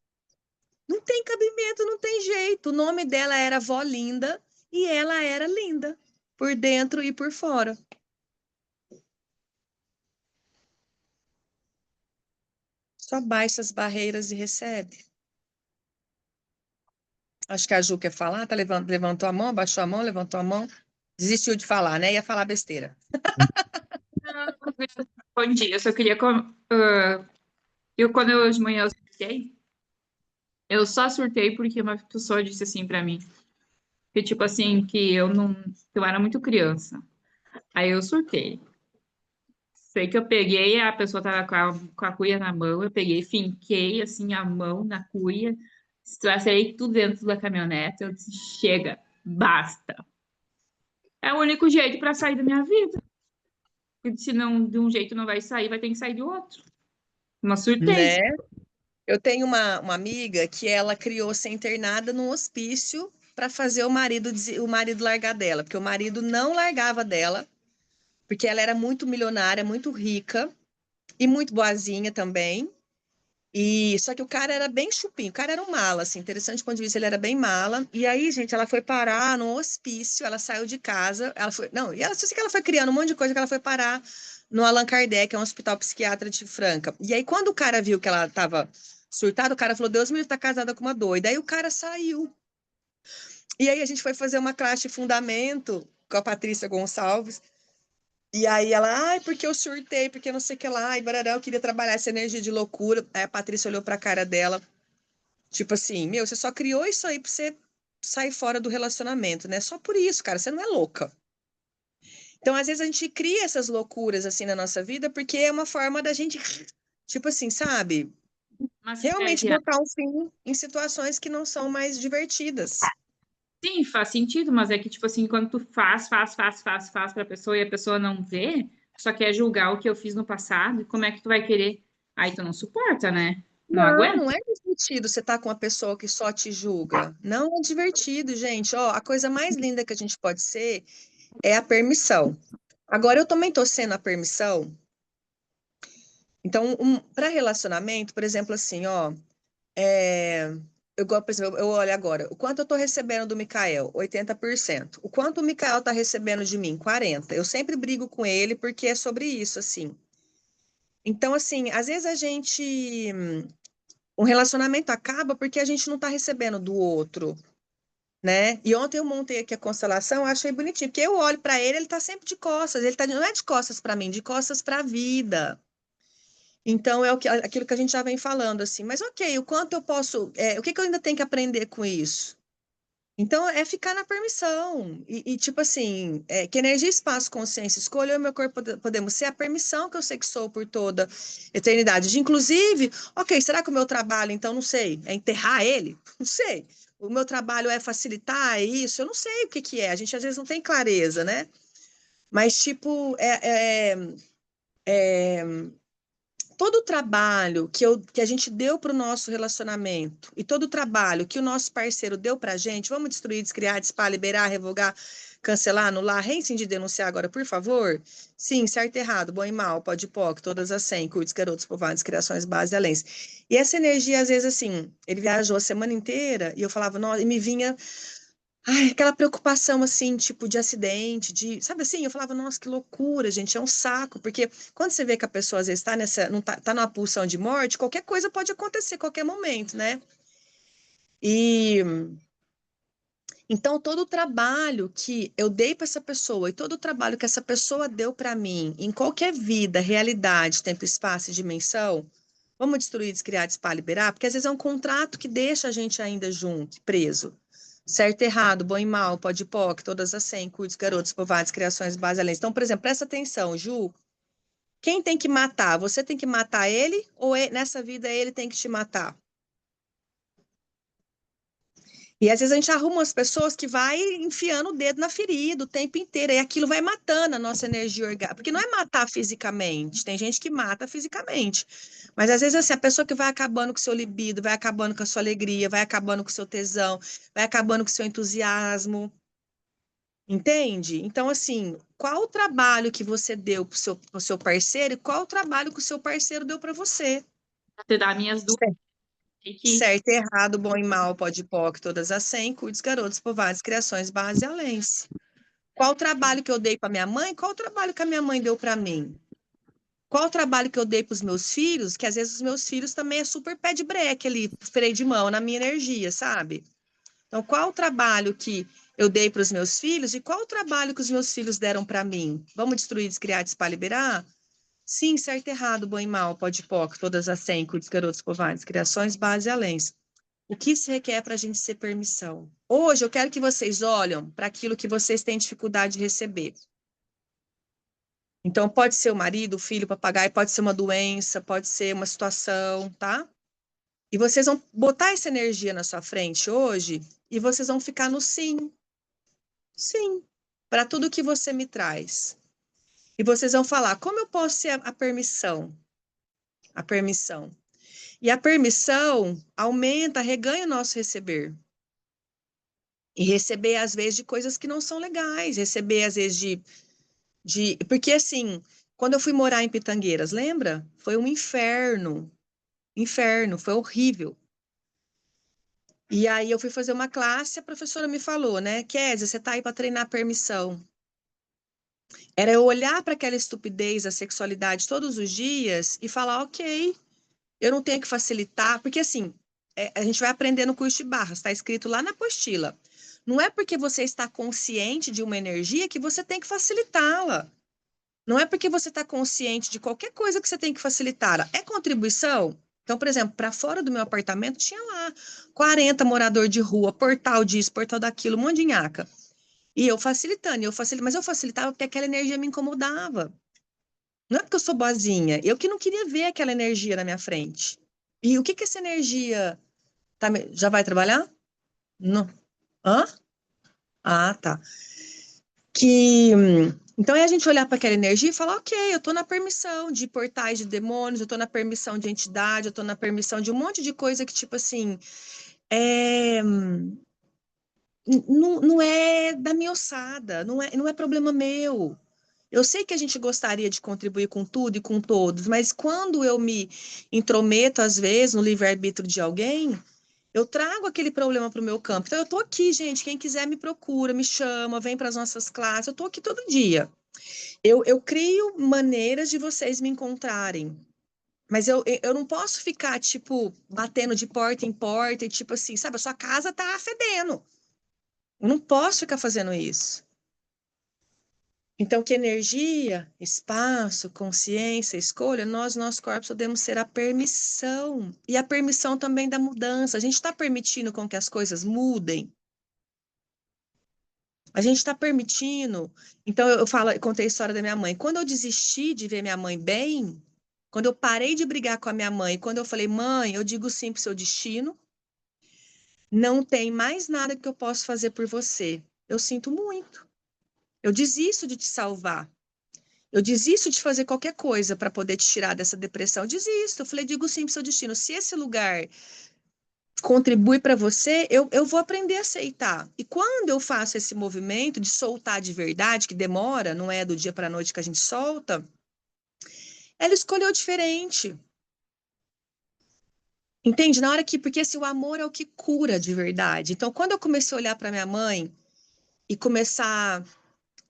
Não tem cabimento, não tem jeito. O nome dela era avó Linda e ela era linda, por dentro e por fora. Só baixa as barreiras e recebe. Acho que a Ju quer falar, tá levantou a mão, abaixou a mão, levantou a mão. Desistiu de falar, né? Ia falar besteira. Bom dia, eu só queria. Quando eu de manhã eu surtei, eu só surtei porque uma pessoa disse assim pra mim, que tipo assim, que eu não. Que eu era muito criança. Aí eu surtei. Sei que eu peguei, a pessoa tava com a cuia na mão, eu peguei, finquei assim a mão na cuia, estracerei tudo dentro da caminhonete, eu disse, chega, basta. É o único jeito pra sair da minha vida. Porque se não, de um jeito não vai sair, vai ter que sair de outro. Uma surtei. Né? Eu tenho uma amiga que ela criou ser internada num hospício para fazer o marido largar dela, porque o marido não largava dela, porque ela era muito milionária, muito rica e muito boazinha também. E só que o cara era bem chupinho, o cara era um mala, assim, interessante do ponto de vista, ele era bem mala. E aí, gente, ela foi parar no hospício, ela saiu de casa, ela foi, não, e ela, só sei que ela foi criando um monte de coisa que ela foi parar no Allan Kardec, que é um hospital psiquiatra de Franca. E aí, quando o cara viu que ela tava surtada, o cara falou: Deus me livre, tá casada com uma doida. Aí o cara saiu. E aí a gente foi fazer uma classe de fundamento com a Patrícia Gonçalves. E aí ela, ai, porque eu surtei, porque não sei o que lá, ai, barará, eu queria trabalhar essa energia de loucura. Aí a Patrícia olhou pra cara dela, tipo assim, meu, você só criou isso aí pra você sair fora do relacionamento, né? Só por isso, cara, você não é louca. Então, às vezes a gente cria essas loucuras assim na nossa vida porque é uma forma da gente, tipo assim, sabe? Mas, Realmente Kézia, botar um fim em situações que não são mais divertidas. sim, faz sentido, mas é que, tipo assim, quando tu faz pra pessoa e a pessoa não vê, só quer julgar o que eu fiz no passado, e como é que tu vai querer? Aí tu não suporta, né? Não Não, aguenta? não é divertido você estar com uma pessoa que só te julga. Não é divertido, gente. Ó, a coisa mais linda que a gente pode ser é a permissão. Agora, eu também estou sendo a permissão. Então, para relacionamento, por exemplo, assim, ó, por exemplo, eu olho agora, o quanto eu estou recebendo do Mikael? 80%. O quanto o Mikael está recebendo de mim? 40%. Eu sempre brigo com ele porque é sobre isso, assim. Então, assim, às vezes a gente. Um relacionamento acaba porque a gente não está recebendo do outro, né? E ontem eu montei aqui a constelação, eu achei bonitinho, porque eu olho para ele, ele está sempre de costas, ele tá, não é de costas para mim, de costas para a vida. Então, é aquilo que a gente já vem falando, assim, mas ok, o quanto eu posso, o que que eu ainda tenho que aprender com isso? Então, é ficar na permissão. Tipo assim, que energia, espaço, consciência, escolha eu e meu corpo podemos ser a permissão que eu sei que sou por toda eternidade. De, inclusive, ok, será que o meu trabalho, então, não sei, é enterrar ele? Não sei. o meu trabalho é facilitar, é isso? Eu não sei o que que é, a gente às vezes não tem clareza, né? Mas, tipo, todo o trabalho que a gente deu para o nosso relacionamento e todo o trabalho que o nosso parceiro deu para a gente, vamos destruir, descriar, dispar, liberar, revogar, cancelar, anular, reincindir, denunciar agora, por favor? Sim, certo, errado, bom e mal, pode e poc, todas as 100, curtos, garotos, povoados, criações, base e além. E essa energia, às vezes, assim, ele viajou a semana inteira e eu falava, nossa, e me vinha ai, aquela preocupação assim, tipo de acidente, sabe assim, eu falava, nossa, que loucura, gente, é um saco, porque quando você vê que a pessoa às vezes está não tá numa pulsão de morte, qualquer coisa pode acontecer a qualquer momento, né? E então todo o trabalho que eu dei para essa pessoa e todo o trabalho que essa pessoa deu para mim, em qualquer vida, realidade, tempo, espaço e dimensão, vamos destruir, descriar, dispar, liberar, porque às vezes é um contrato que deixa a gente ainda junto, preso. Certo, errado, bom e mal, pode e poc, todas as 100, curtos, garotos, povoados, criações, base, além. Então, por exemplo, presta atenção, Ju, quem tem que matar? Você tem que matar ele ou nessa vida ele tem que te matar? E às vezes a gente arruma umas pessoas que vai enfiando o dedo na ferida o tempo inteiro, e aquilo vai matando a nossa energia orgânica, porque não é matar fisicamente, tem gente que mata fisicamente, mas às vezes assim, a pessoa que vai acabando com o seu libido, vai acabando com a sua alegria, vai acabando com o seu tesão, vai acabando com o seu entusiasmo, entende? Então, assim, qual o trabalho que você deu pro seu parceiro e qual o trabalho que o seu parceiro deu para você? Te dar minhas dúvidas. Certo, errado, bom e mal, pode e poc, todas as 100, curtos, garotos, povoados, criações, base e além. Qual o trabalho que eu dei para minha mãe? Qual o trabalho que a minha mãe deu para mim? Qual o trabalho que eu dei para os meus filhos? Que às vezes os meus filhos também é super pé de breque ali, freio de mão na minha energia, sabe? Então, qual o trabalho que eu dei para os meus filhos e qual o trabalho que os meus filhos deram para mim? Vamos destruir, descriar, dispar, liberar? Sim, certo, errado, bom e mal, pode e poc, todas as 100, curtos, garotos, covardes, criações, base e além. O que se requer para a gente ser permissão? Hoje eu quero que vocês olhem para aquilo que vocês têm dificuldade de receber. Então, pode ser o marido, o filho, o papagaio, pode ser uma doença, pode ser uma situação, tá? E vocês vão botar essa energia na sua frente hoje e vocês vão ficar no sim. Sim, para tudo que você me traz. E vocês vão falar, como eu posso ser a permissão? A permissão. E a permissão aumenta, reganha o nosso receber. E receber, às vezes, de coisas que não são legais. Receber, às vezes, Porque, assim, quando eu fui morar em Pitangueiras, lembra? Foi um inferno. Inferno, foi horrível. E aí eu fui fazer uma classe, a professora me falou, né? Kézia, você tá aí para treinar permissão. Era eu olhar para aquela estupidez, a sexualidade todos os dias e falar, ok, eu não tenho que facilitar, porque assim, a gente vai aprender no curso de barras, está escrito lá na apostila. Não é porque você está consciente de uma energia que você tem que facilitá-la. Não é porque você está consciente de qualquer coisa que você tem que facilitar. É contribuição? Então, por exemplo, para fora do meu apartamento tinha lá 40 morador de rua, portal disso, portal daquilo, um monte de nhaca. E eu facilitando, mas eu facilitava porque aquela energia me incomodava. Não é porque eu sou boazinha, eu que não queria ver aquela energia na minha frente. E o que que essa energia já vai trabalhar? Não. Hã? Ah, tá. Então é a gente olhar para aquela energia e falar, ok, eu estou na permissão de portais de demônios, eu estou na permissão de entidade, eu estou na permissão de um monte de coisa que, tipo assim, não é da minha ossada, não é problema meu. Eu sei que a gente gostaria de contribuir com tudo e com todos, mas quando eu me intrometo, às vezes, no livre-arbítrio de alguém, eu trago aquele problema para o meu campo. Então, eu estou aqui, gente. Quem quiser me procura, me chama, vem para as nossas classes. Eu estou aqui todo dia. Eu crio maneiras de vocês me encontrarem. Mas eu não posso ficar, tipo, batendo de porta em porta e, tipo assim, sabe, a sua casa tá fedendo. Eu não posso ficar fazendo isso. Então, que energia, espaço, consciência, escolha, nosso corpo, podemos ser a permissão. E a permissão também da mudança. A gente está permitindo com que as coisas mudem. A gente está permitindo. Então, eu contei a história da minha mãe. Quando eu desisti de ver minha mãe bem, quando eu parei de brigar com a minha mãe, quando eu falei, mãe, eu digo sim para o seu destino, não tem mais nada que eu possa fazer por você. Eu sinto muito. Eu desisto de te salvar. Eu desisto de fazer qualquer coisa para poder te tirar dessa depressão. Eu desisto. Eu falei, digo sim pro seu destino. Se esse lugar contribui para você, eu vou aprender a aceitar. E quando eu faço esse movimento de soltar de verdade, que demora, não é do dia para a noite que a gente solta, ela escolheu diferente. Entende? Na hora que, porque esse, o amor é o que cura de verdade. Então, quando eu comecei a olhar para minha mãe e começar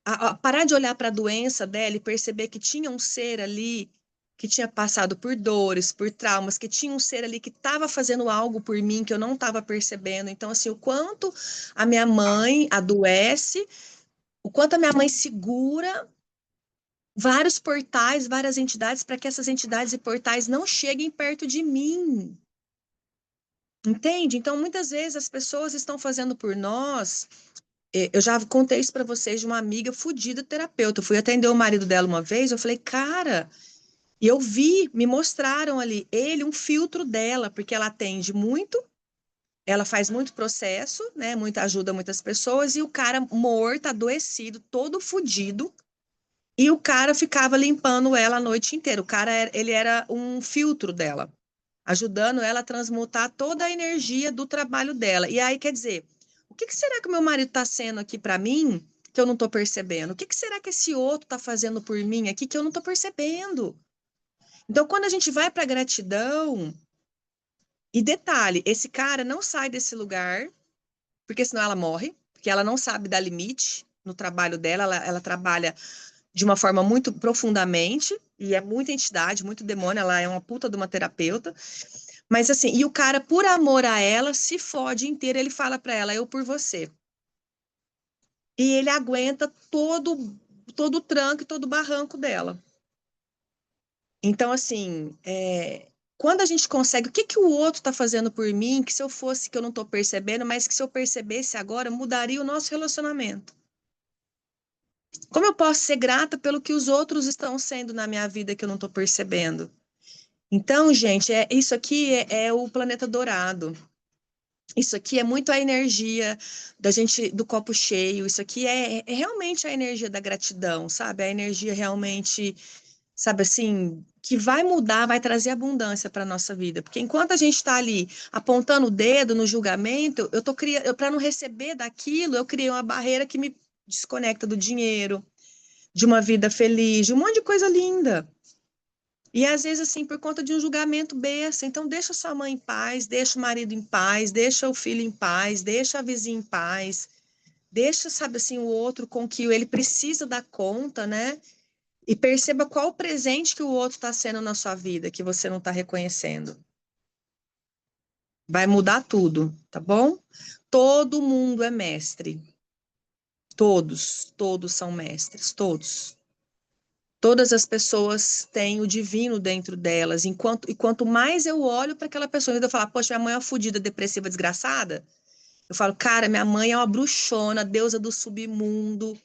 a parar de olhar para a doença dela e perceber que tinha um ser ali que tinha passado por dores, por traumas, que tinha um ser ali que estava fazendo algo por mim que eu não estava percebendo. Então, assim, o quanto a minha mãe adoece, o quanto a minha mãe segura vários portais, várias entidades, para que essas entidades e portais não cheguem perto de mim. Entende? Então, muitas vezes as pessoas estão fazendo por nós. Eu já contei isso para vocês de uma amiga fodida terapeuta. Eu fui atender o marido dela uma vez, eu falei, cara, e eu vi, me mostraram ali, ele, um filtro dela, porque ela atende muito, ela faz muito processo, né? Muita ajuda muitas pessoas, e o cara morto, adoecido, todo fodido, e o cara ficava limpando ela a noite inteira. O cara, ele era um filtro dela, ajudando ela a transmutar toda a energia do trabalho dela. E aí, quer dizer, o que será que o meu marido está sendo aqui para mim que eu não estou percebendo? O que será que esse outro está fazendo por mim aqui que eu não estou percebendo? Então, quando a gente vai para a gratidão, e detalhe, esse cara não sai desse lugar, porque senão ela morre, porque ela não sabe dar limite no trabalho dela, ela trabalha de uma forma muito profundamente, e é muita entidade, muito demônio, ela é uma puta de uma terapeuta. Mas assim, e o cara, por amor a ela, se fode inteiro, ele fala pra ela, eu por você. E ele aguenta todo o tranco e todo o barranco dela. Então, assim, quando a gente consegue, o que que o outro tá fazendo por mim, que se eu fosse, que eu não tô percebendo, mas que se eu percebesse agora, mudaria o nosso relacionamento. Como eu posso ser grata pelo que os outros estão sendo na minha vida que eu não tô percebendo? Então, gente, isso aqui é o planeta dourado. Isso aqui é muito a energia da gente, do copo cheio. Isso aqui é realmente a energia da gratidão, sabe? A energia realmente, sabe assim, que vai mudar, vai trazer abundância para a nossa vida. Porque enquanto a gente está ali apontando o dedo no julgamento, eu tô criando, para não receber daquilo, eu criei uma barreira que me desconecta do dinheiro, de uma vida feliz, de um monte de coisa linda. E às vezes, assim, por conta de um julgamento besta. Então, deixa sua mãe em paz, deixa o marido em paz, deixa o filho em paz, deixa a vizinha em paz, deixa, sabe assim, o outro com que ele precisa dar conta, né? E perceba qual o presente que o outro está sendo na sua vida, que você não está reconhecendo. Vai mudar tudo, tá bom? Todo mundo é mestre. Todos são mestres, todos. Todas as pessoas têm o divino dentro delas. E quanto mais eu olho para aquela pessoa, eu falo, poxa, minha mãe é uma fodida, depressiva, desgraçada. Eu falo, cara, minha mãe é uma bruxona, deusa do submundo.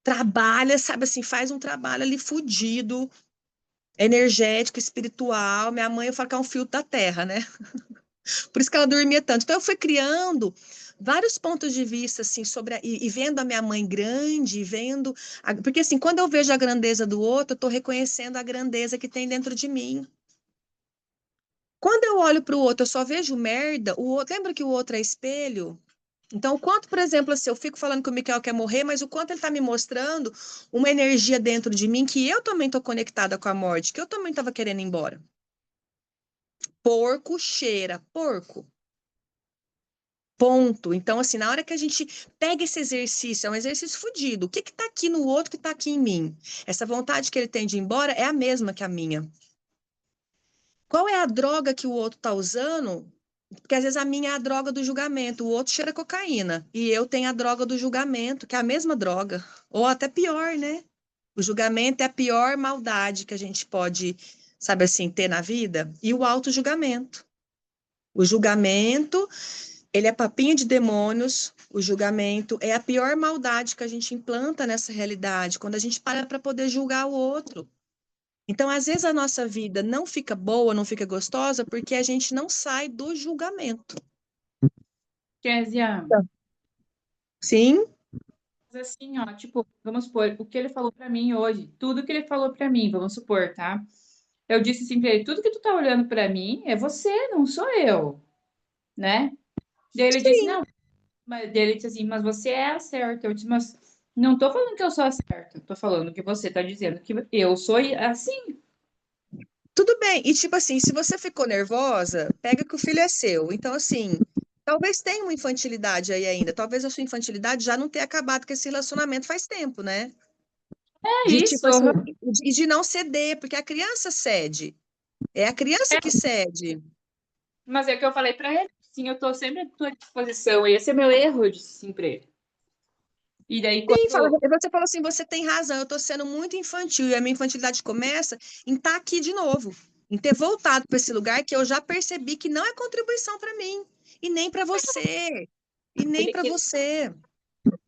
Trabalha, sabe assim, faz um trabalho ali fudido, energético, espiritual. Minha mãe, eu falo que é um filtro da terra, né? Por isso que ela dormia tanto. Então, eu fui criando vários pontos de vista, assim, sobre e vendo a minha mãe grande, vendo... Porque, assim, quando eu vejo a grandeza do outro, eu estou reconhecendo a grandeza que tem dentro de mim. Quando eu olho para o outro, eu só vejo merda, o outro... Lembra que o outro é espelho? Então, o quanto, por exemplo, assim, eu fico falando que o Michael quer morrer, mas o quanto ele está me mostrando uma energia dentro de mim que eu também estou conectada com a morte, que eu também estava querendo ir embora. Porco cheira, porco. Ponto. Então, assim, na hora que a gente pega esse exercício, é um exercício fodido. O que que tá aqui no outro que tá aqui em mim? Essa vontade que ele tem de ir embora é a mesma que a minha. Qual é a droga que o outro tá usando? Porque às vezes a minha é a droga do julgamento, o outro cheira cocaína. E eu tenho a droga do julgamento, que é a mesma droga. Ou até pior, né? O julgamento é a pior maldade que a gente pode, sabe assim, ter na vida. E o auto-julgamento. O julgamento, ele é papinha de demônios, o julgamento é a pior maldade que a gente implanta nessa realidade, quando a gente para poder julgar o outro. Então, às vezes, a nossa vida não fica boa, não fica gostosa, porque a gente não sai do julgamento. Kézia, Sim, mas assim, ó, tipo, vamos supor, o que ele falou pra mim hoje, tudo que ele falou pra mim, vamos supor, tá? Eu disse assim pra ele, tudo que tu tá olhando pra mim é você, não sou eu, né? Daí ele disse, sim. não, mas daí ele disse assim, mas você é a certa. Eu disse, mas não tô falando que eu sou a certa, tô falando que você tá dizendo que eu sou assim. Tudo bem. E tipo assim, se você ficou nervosa, pega que o filho é seu. Então, assim, talvez tenha uma infantilidade aí ainda. Talvez a sua infantilidade já não tenha acabado com esse relacionamento faz tempo, né? É De tipo isso, assim, aham. e de não ceder, porque a criança cede. É a criança que cede. Mas é o que eu falei pra ele, sim, eu tô sempre à tua disposição. Esse é meu erro, eu disse sim pra ele. E daí Sim, quando você falou assim, você tem razão, eu estou sendo muito infantil, e a minha infantilidade começa em estar aqui de novo, em ter voltado para esse lugar que eu já percebi que não é contribuição para mim, e nem para você, e nem ele para quer você.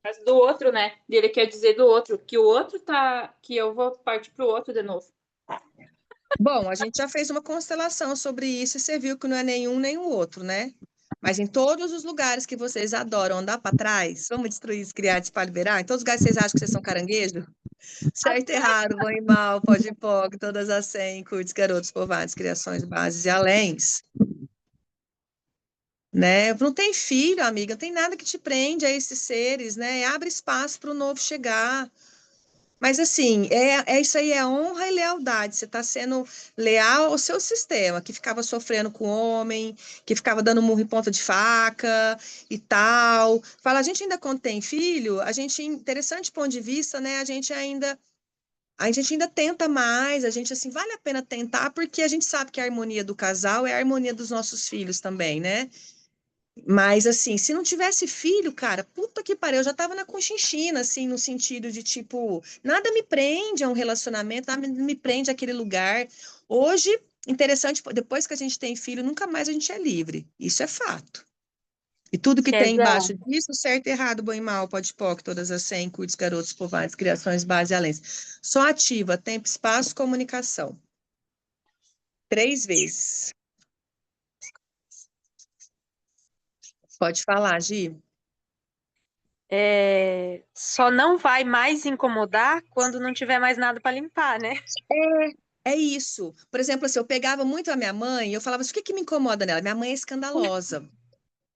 mas do outro, né? Ele quer dizer do outro, que o outro tá, que eu vou partir pro outro de novo. Bom, a gente já fez uma constelação sobre isso e você viu que não é nenhum nem o outro, né? Mas em todos os lugares que vocês adoram andar para trás, vamos destruir, criar, espalhar, liberar, em todos os lugares que vocês acham que vocês são caranguejo, certo, errado, bom e mal, pode e pó, todas as 100, curtos, garotos, povoados, criações, bases e aléns, né? Não tem filho, amiga, não tem nada que te prende a esses seres, né? Abre espaço para o novo chegar. Mas assim, isso aí é honra e lealdade. Você está sendo leal ao seu sistema, que ficava sofrendo com o homem, que ficava dando murro em ponta de faca e tal. Fala, a gente ainda quando tem filho, a gente, interessante ponto de vista, né? A gente ainda tenta mais, a gente assim, vale a pena tentar, porque a gente sabe que a harmonia do casal é a harmonia dos nossos filhos também, né? Mas assim, se não tivesse filho, cara, puta que pariu, eu já tava na conchinchina, assim, no sentido de tipo, nada me prende a um relacionamento, nada me prende àquele lugar. Hoje, interessante, depois que a gente tem filho, nunca mais a gente é livre. Isso é fato. E tudo que tem Kézia, embaixo disso, certo, errado, bom e mal, pode pôr, todas as 100, curtos, garotos, povoados, criações, base e além. Só ativa tempo, espaço, comunicação. 3 vezes. Pode falar, Gi. só não vai mais incomodar quando não tiver mais nada para limpar, né? É isso. Por exemplo, assim, eu pegava muito a minha mãe e eu falava assim, o que que me incomoda nela? Minha mãe é escandalosa.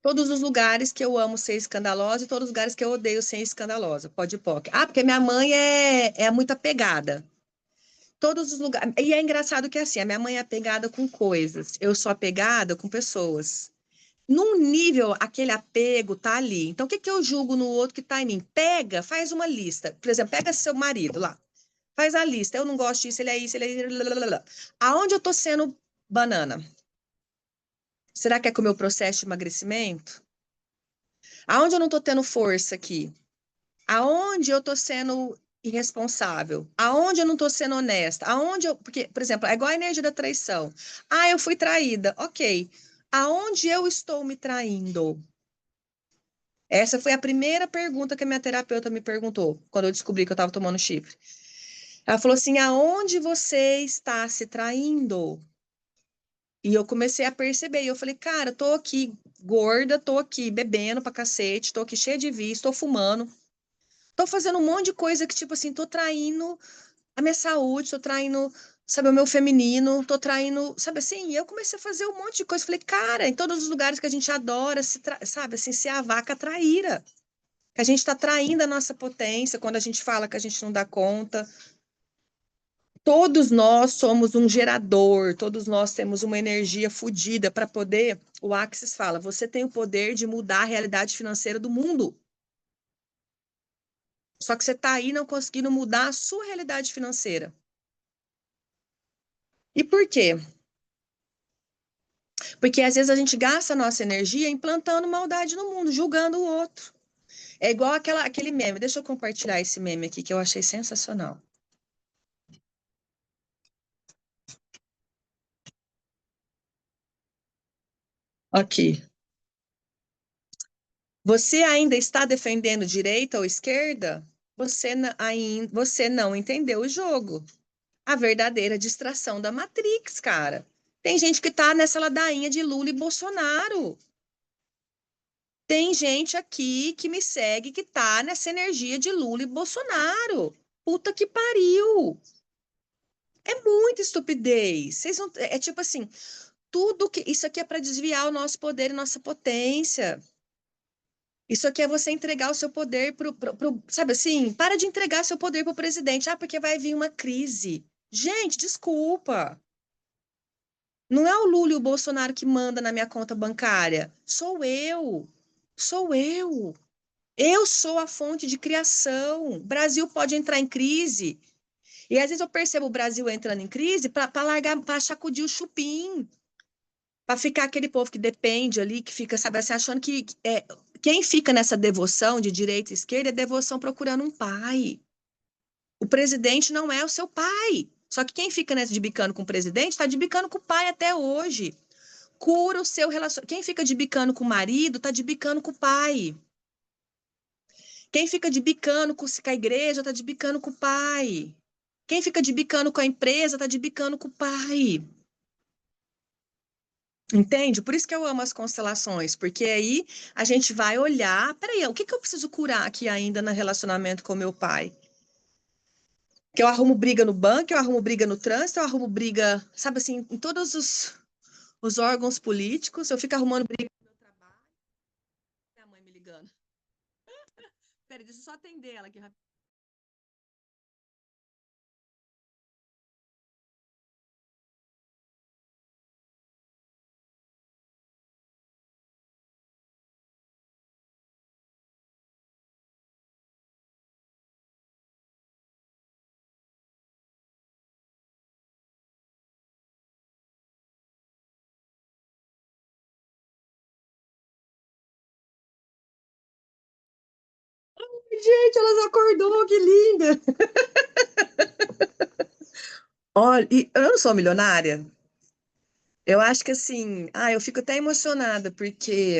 Todos os lugares que eu amo ser escandalosa e todos os lugares que eu odeio ser escandalosa. Pode pôr. Ah, porque minha mãe é muito apegada. Todos os lugares. E é engraçado que assim, a minha mãe é apegada com coisas. Eu sou apegada com pessoas. Num nível, aquele apego tá ali. Então, o que que eu julgo no outro que tá em mim? Pega, faz uma lista. Por exemplo, pega seu marido lá. Faz a lista. Eu não gosto disso, ele é isso, ele é isso. Lalalala. Aonde eu tô sendo banana? Será que é com o meu processo de emagrecimento? Aonde eu não tô tendo força aqui? Aonde eu tô sendo irresponsável? Aonde eu não tô sendo honesta? Aonde eu. Porque, por exemplo, é igual a energia da traição. Ah, eu fui traída. Ok. Aonde eu estou me traindo? Essa foi a primeira pergunta que a minha terapeuta me perguntou quando eu descobri que eu estava tomando chifre. Ela falou assim: aonde você está se traindo? E eu comecei a perceber, e eu falei, cara, tô aqui gorda, tô aqui bebendo pra cacete, tô aqui cheia de vício, tô fumando, tô fazendo um monte de coisa que, tipo assim, tô traindo a minha saúde, tô traindo, sabe, o meu feminino, tô traindo, sabe assim, e eu comecei a fazer um monte de coisa, falei, cara, em todos os lugares que a gente adora, sabe, assim, ser a vaca traíra, que a gente tá traindo a nossa potência quando a gente fala que a gente não dá conta. Todos nós somos um gerador, todos nós temos uma energia fodida para poder. O Axis fala: você tem o poder de mudar a realidade financeira do mundo. Só que você está aí não conseguindo mudar a sua realidade financeira. E por quê? Porque às vezes a gente gasta a nossa energia implantando maldade no mundo, julgando o outro. É igual aquele meme. Deixa eu compartilhar esse meme aqui que eu achei sensacional. Aqui. Você ainda está defendendo direita ou esquerda? Você não entendeu o jogo. A verdadeira distração da Matrix, cara. Tem gente que tá nessa ladainha de Lula e Bolsonaro. Tem gente aqui que me segue que tá nessa energia de Lula e Bolsonaro. Puta que pariu. É muita estupidez. Vocês não, é tipo assim, tudo que isso aqui é para desviar o nosso poder e nossa potência. Isso aqui é você entregar o seu poder sabe assim, para de entregar seu poder pro presidente. Ah, porque vai vir uma crise. Gente, desculpa. Não é o Lula e o Bolsonaro que manda na minha conta bancária. Sou eu. Sou eu. Eu sou a fonte de criação. O Brasil pode entrar em crise. E às vezes eu percebo o Brasil entrando em crise para largar, para sacudir o chupim, para ficar aquele povo que depende ali, que fica, sabe, assim, achando que quem fica nessa devoção de direita e esquerda é devoção procurando um pai. O presidente não é o seu pai. Só que quem fica nessa de bicando com o presidente está de bicando com o pai até hoje. Cura o seu relacionamento. Quem fica de bicando com o marido está de bicando com o pai. Quem fica de bicando com a igreja está de bicando com o pai. Quem fica de bicando com a empresa está de bicando com o pai. Entende? Por isso que eu amo as constelações, porque aí a gente vai olhar, peraí, o que que eu preciso curar aqui ainda no relacionamento com meu pai? Que eu arrumo briga no banco, eu arrumo briga no trânsito, eu arrumo briga, sabe assim, em todos os órgãos políticos, eu fico arrumando briga no meu trabalho. Minha mãe me ligando. Peraí, deixa eu só atender ela aqui rapidinho. Gente, elas acordou, que linda! Olha, e eu não sou milionária. Eu acho que assim, eu fico até emocionada, porque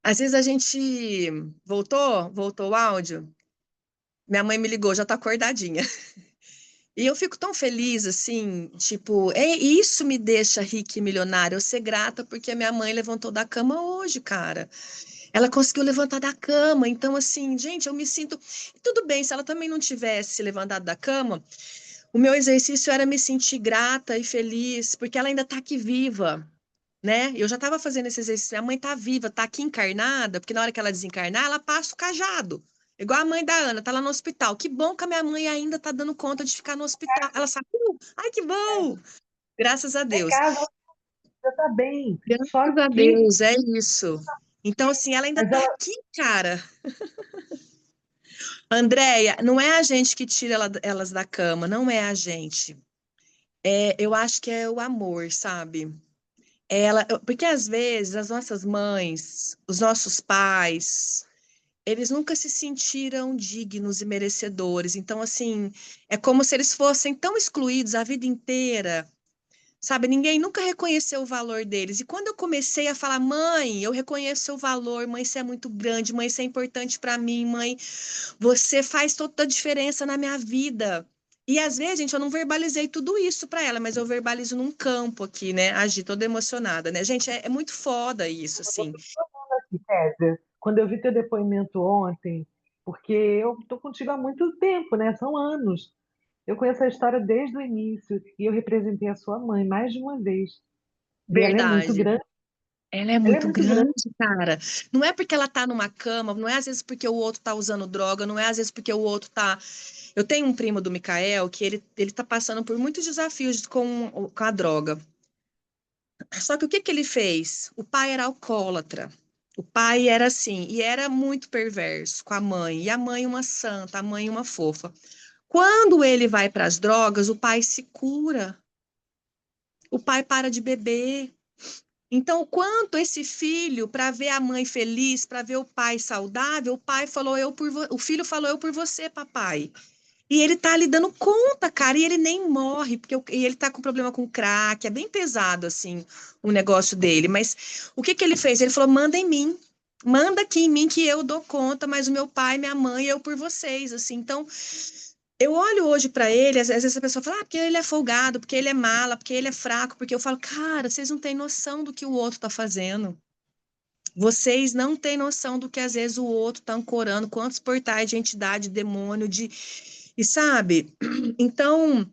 às vezes a gente voltou o áudio. Minha mãe me ligou, já tá acordadinha. E eu fico tão feliz, assim, tipo, isso me deixa rica e milionária. Eu ser grata porque a minha mãe levantou da cama hoje, cara. Ela conseguiu levantar da cama. Então, assim, gente, eu me sinto. Tudo bem, se ela também não tivesse levantado da cama, o meu exercício era me sentir grata e feliz, porque ela ainda tá aqui viva, né? Eu já estava fazendo esse exercício. Minha mãe tá viva, tá aqui encarnada, porque na hora que ela desencarnar, ela passa o cajado. Igual a mãe da Ana, tá lá no hospital. Que bom que a minha mãe ainda tá dando conta de ficar no hospital. Ela sabe, ai, que bom! Graças a Em Deus. casa já está bem, só Graças a que Deus, é isso. Então, assim, ela ainda mas tá ela, aqui, cara. Andréia, não é a gente que tira elas da cama, não é a gente. Eu acho que é o amor, sabe? Porque às vezes as nossas mães, os nossos pais, eles nunca se sentiram dignos e merecedores. Então, assim, é como se eles fossem tão excluídos a vida inteira, sabe? Ninguém nunca reconheceu o valor deles. E quando eu comecei a falar, mãe, eu reconheço seu valor, mãe, você é muito grande, mãe, isso é importante para mim, mãe, você faz toda a diferença na minha vida. E às vezes, gente, eu não verbalizei tudo isso para ela, mas eu verbalizo num campo aqui, né? Agi toda emocionada, né? Gente, é muito foda isso, assim. Kézia, quando eu vi teu depoimento ontem, porque eu estou contigo há muito tempo, né? São anos. Eu conheço a história desde o início e eu representei a sua mãe mais de uma vez. E ela é muito Verdade. grande, Ela é ela é muito muito grande, grande. cara. Não é porque ela tá numa cama, não é às vezes porque o outro tá usando droga, não é às vezes porque o outro tá. Eu tenho um primo do Mikael que ele tá passando por muitos desafios com a droga. Só que o que que ele fez? O pai era alcoólatra. O pai era assim, e era muito perverso com a mãe. E a mãe uma santa, a mãe uma fofa. Quando ele vai para as drogas, o pai se cura. O pai para de beber. Então, o quanto esse filho, para ver a mãe feliz, para ver o pai saudável, o pai falou o filho falou eu por você, papai. E ele tá ali dando conta, cara, e ele nem morre, e ele tá com problema com crack, é bem pesado, assim, o negócio dele. Mas o que que ele fez? Ele falou: manda em mim, manda aqui em mim que eu dou conta, mas o meu pai, minha mãe, eu por vocês, assim. Então, eu olho hoje para ele, às vezes a pessoa fala, porque ele é folgado, porque ele é mala, porque ele é fraco, porque eu falo, cara, vocês não têm noção do que o outro tá fazendo. Vocês não têm noção do que às vezes o outro está ancorando, quantos portais de entidade, demônio, e sabe? Então,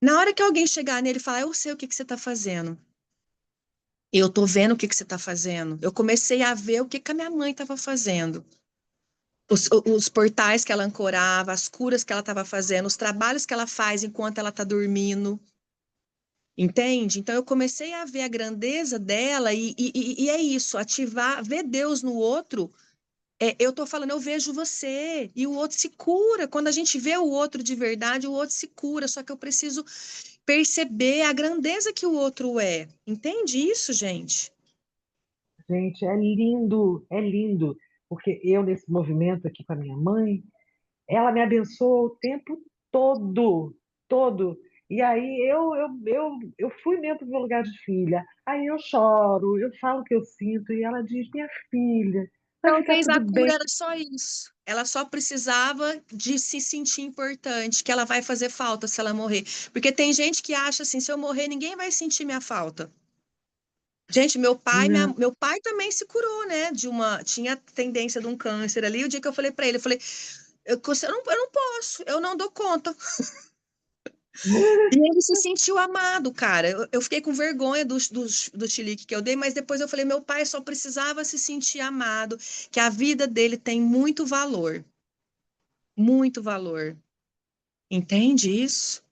na hora que alguém chegar nele e falar, eu sei o que que você está fazendo. Eu tô vendo o que que você está fazendo. Eu comecei a ver o que que a minha mãe estava fazendo. Os portais que ela ancorava, as curas que ela estava fazendo, os trabalhos que ela faz enquanto ela está dormindo. Entende? Então eu comecei a ver a grandeza dela e é isso, ativar, ver Deus no outro. Eu tô falando, eu vejo você e o outro se cura. Quando a gente vê o outro de verdade, o outro se cura. Só que eu preciso perceber a grandeza que o outro é. Entende isso, gente? Gente, é lindo, porque eu, nesse movimento aqui com a minha mãe, ela me abençoou o tempo todo, todo. E aí eu fui mesmo pro meu lugar de filha. Aí eu choro, eu falo o que eu sinto, e ela diz, minha filha, vai ficar Talvez tudo a cura bem. era só isso. Ela só precisava de se sentir importante, que ela vai fazer falta se ela morrer. Porque tem gente que acha assim, se eu morrer, ninguém vai sentir minha falta. Gente, Não, meu pai também se curou, né? Tinha tendência de um câncer ali. O dia que eu falei para ele, eu falei, eu não posso, eu não dou conta. E ele se sentiu amado, cara. Eu fiquei com vergonha do chilique que eu dei, mas depois eu falei, meu pai só precisava se sentir amado, que a vida dele tem muito valor. Muito valor. Entende isso?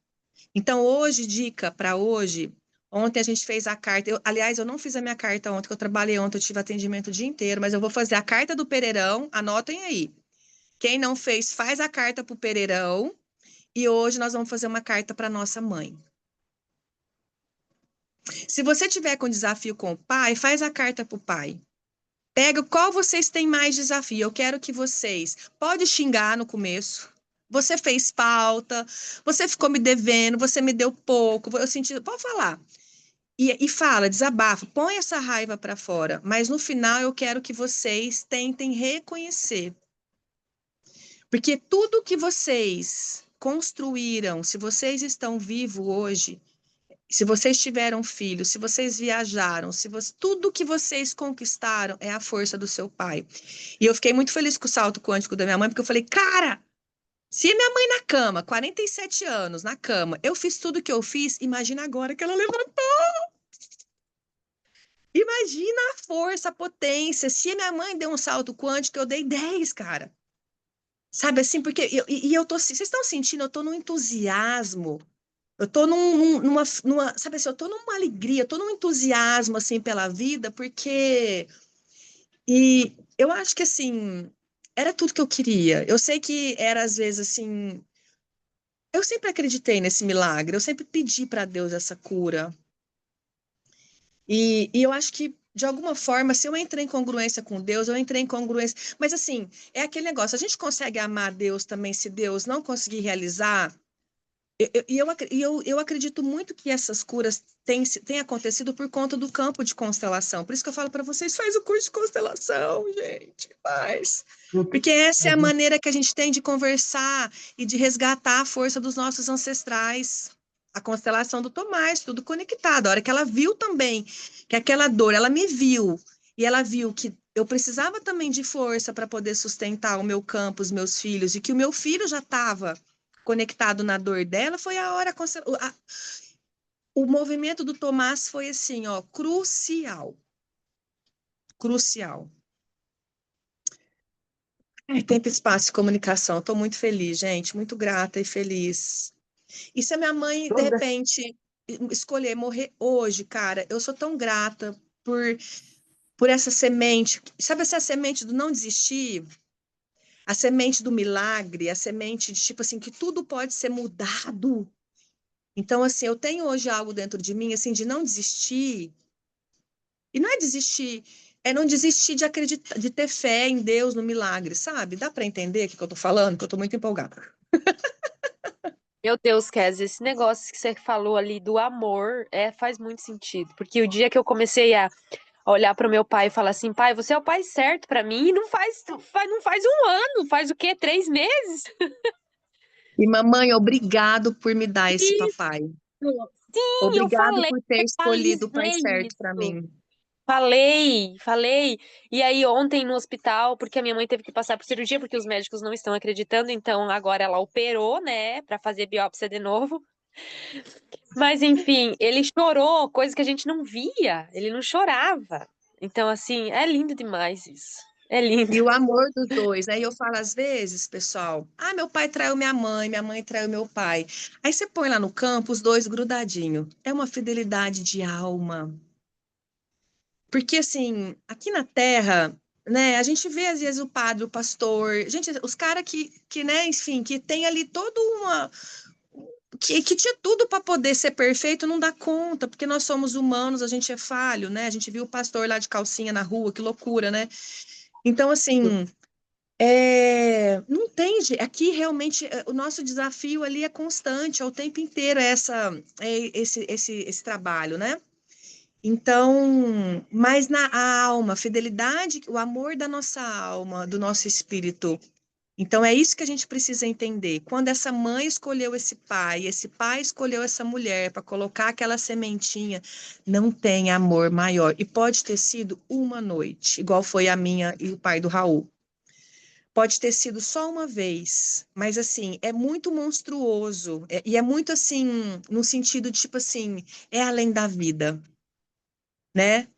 Então, hoje, dica para hoje. Ontem a gente fez a carta. Aliás, eu não fiz a minha carta ontem, que eu trabalhei ontem, eu tive atendimento o dia inteiro, mas eu vou fazer a carta do Pereirão. Anotem aí. Quem não fez, faz a carta para o Pereirão. E hoje nós vamos fazer uma carta para nossa mãe. Se você tiver com desafio com o pai, faz a carta para o pai. Pega qual vocês têm mais desafio. Eu quero que vocês. Pode xingar no começo. Você fez falta, você ficou me devendo, você me deu pouco. Eu senti. Pode falar. E fala, desabafa, põe essa raiva para fora. Mas no final eu quero que vocês tentem reconhecer. Porque tudo que vocês construíram, se vocês estão vivos hoje, se vocês tiveram filhos, se vocês viajaram, tudo que vocês conquistaram é a força do seu pai. E eu fiquei muito feliz com o salto quântico da minha mãe, porque eu falei, cara, se minha mãe na cama, 47 anos na cama, eu fiz tudo que eu fiz, imagina agora que ela levantou. Imagina a força, a potência. Se minha mãe deu um salto quântico, eu dei 10, cara. Sabe assim, porque eu tô, vocês estão sentindo, eu tô num entusiasmo. Eu tô sabe assim, eu tô numa alegria, eu tô num entusiasmo, assim, pela vida, porque, e eu acho que, assim, era tudo que eu queria. Eu sei que era, às vezes, assim, eu sempre acreditei nesse milagre, eu sempre pedi para Deus essa cura. E eu acho que, de alguma forma, se eu entrei em congruência com Deus, eu entrei em congruência. Mas, assim, é aquele negócio, a gente consegue amar Deus também se Deus não conseguir realizar? Eu acredito muito que essas curas têm acontecido por conta do campo de constelação. Por isso que eu falo para vocês, faz o curso de constelação, gente, faz. eu, Porque essa a é a gente, maneira que a gente tem de conversar e de resgatar a força dos nossos ancestrais. A constelação do Tomás, tudo conectado. A hora que ela viu também que aquela dor, ela me viu, e ela viu que eu precisava também de força para poder sustentar o meu campo, os meus filhos, e que o meu filho já estava conectado na dor dela, foi a hora. O movimento do Tomás foi assim, ó, crucial. Crucial. Tempo, espaço e comunicação. Estou muito feliz, gente, muito grata e feliz. E se a minha mãe, de toda, repente, escolher morrer hoje, cara, eu sou tão grata por essa semente. Sabe essa semente do não desistir? A semente do milagre, a semente de tipo assim, que tudo pode ser mudado. Então, assim, eu tenho hoje algo dentro de mim, assim, de não desistir. E não é desistir, é não desistir de acreditar, de ter fé em Deus, no milagre, sabe? Dá para entender o que eu tô falando? Que eu tô muito empolgada. Meu Deus, Kézia, esse negócio que você falou ali do amor faz muito sentido. Porque o dia que eu comecei a olhar para o meu pai e falar assim, pai, você é o pai certo para mim, e não faz um ano, faz o quê? 3 meses? E mamãe, obrigado por me dar esse Isso! papai. Sim, eu Obrigado falei, por ter escolhido o pai verbalizei certo para isso. mim. Falei. E aí ontem no hospital, porque a minha mãe teve que passar por cirurgia, porque os médicos não estão acreditando, então agora ela operou, né, pra fazer biópsia de novo. Mas enfim, ele chorou, coisa que a gente não via. Ele não chorava. Então, assim, é lindo demais isso. É lindo. E o amor dos dois, né? E eu falo às vezes, pessoal, meu pai traiu minha mãe traiu meu pai. Aí você põe lá no campo os dois grudadinhos. É uma fidelidade de alma. Porque, assim, aqui na Terra, né, a gente vê às vezes o padre, o pastor, gente, os caras né, enfim, que tem ali toda uma. Que tinha tudo para poder ser perfeito, não dá conta, porque nós somos humanos, a gente é falho, né? A gente viu o pastor lá de calcinha na rua, que loucura, né? Então, assim, não tem, aqui realmente o nosso desafio ali é constante, é o tempo inteiro esse trabalho, né? Então, mas a alma, fidelidade, o amor da nossa alma, do nosso espírito. Então, é isso que a gente precisa entender. Quando essa mãe escolheu esse pai escolheu essa mulher para colocar aquela sementinha, não tem amor maior. E pode ter sido uma noite, igual foi a minha e o pai do Raul. Pode ter sido só uma vez, mas assim, é muito monstruoso. E é muito assim, no sentido de, tipo assim, é além da vida, né?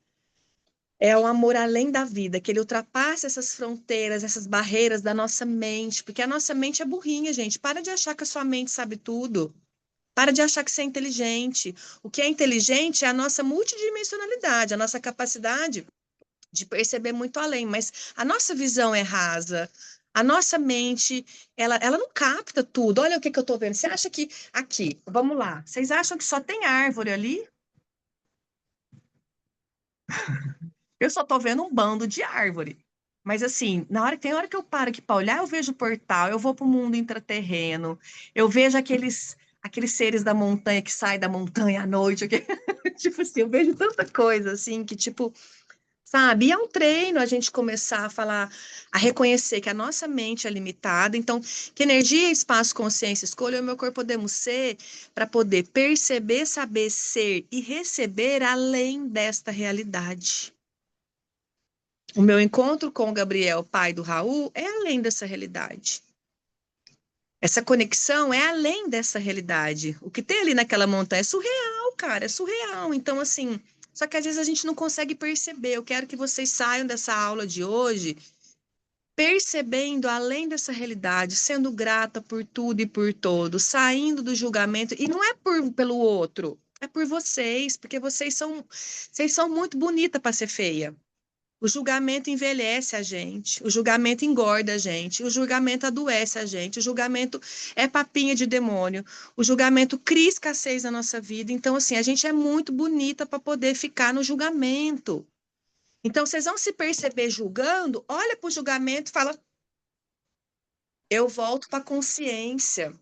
É o amor além da vida, que ele ultrapassa essas fronteiras, essas barreiras da nossa mente, porque a nossa mente é burrinha, gente. Para de achar que a sua mente sabe tudo. Para de achar que você é inteligente. O que é inteligente é a nossa multidimensionalidade, a nossa capacidade de perceber muito além, mas a nossa visão é rasa. A nossa mente, ela não capta tudo. Olha o que eu estou vendo. Você acha que aqui, vamos lá, vocês acham que só tem árvore ali? Eu só tô vendo um bando de árvore. Mas assim, tem hora que eu paro aqui para olhar, eu vejo o portal, eu vou para o mundo intraterreno, eu vejo aqueles seres da montanha que saem da montanha à noite, tipo assim, eu vejo tanta coisa assim que tipo, sabe? E é um treino a gente começar a falar, a reconhecer que a nossa mente é limitada, então, que energia, espaço, consciência, escolha o meu corpo podemos ser para poder perceber, saber ser e receber além desta realidade. O meu encontro com o Gabriel, pai do Raul, é além dessa realidade. Essa conexão é além dessa realidade. O que tem ali naquela montanha é surreal, cara, é surreal. Então, assim, só que às vezes a gente não consegue perceber. Eu quero que vocês saiam dessa aula de hoje percebendo além dessa realidade, sendo grata por tudo e por todos, saindo do julgamento. E não é pelo outro, é por vocês, porque vocês são muito bonitas para ser feia. O julgamento envelhece a gente, o julgamento engorda a gente, o julgamento adoece a gente, o julgamento é papinha de demônio, o julgamento cria escassez na nossa vida. Então, assim, a gente é muito bonita para poder ficar no julgamento. Então, vocês vão se perceber julgando, olha para o julgamento e fala: eu volto para a consciência.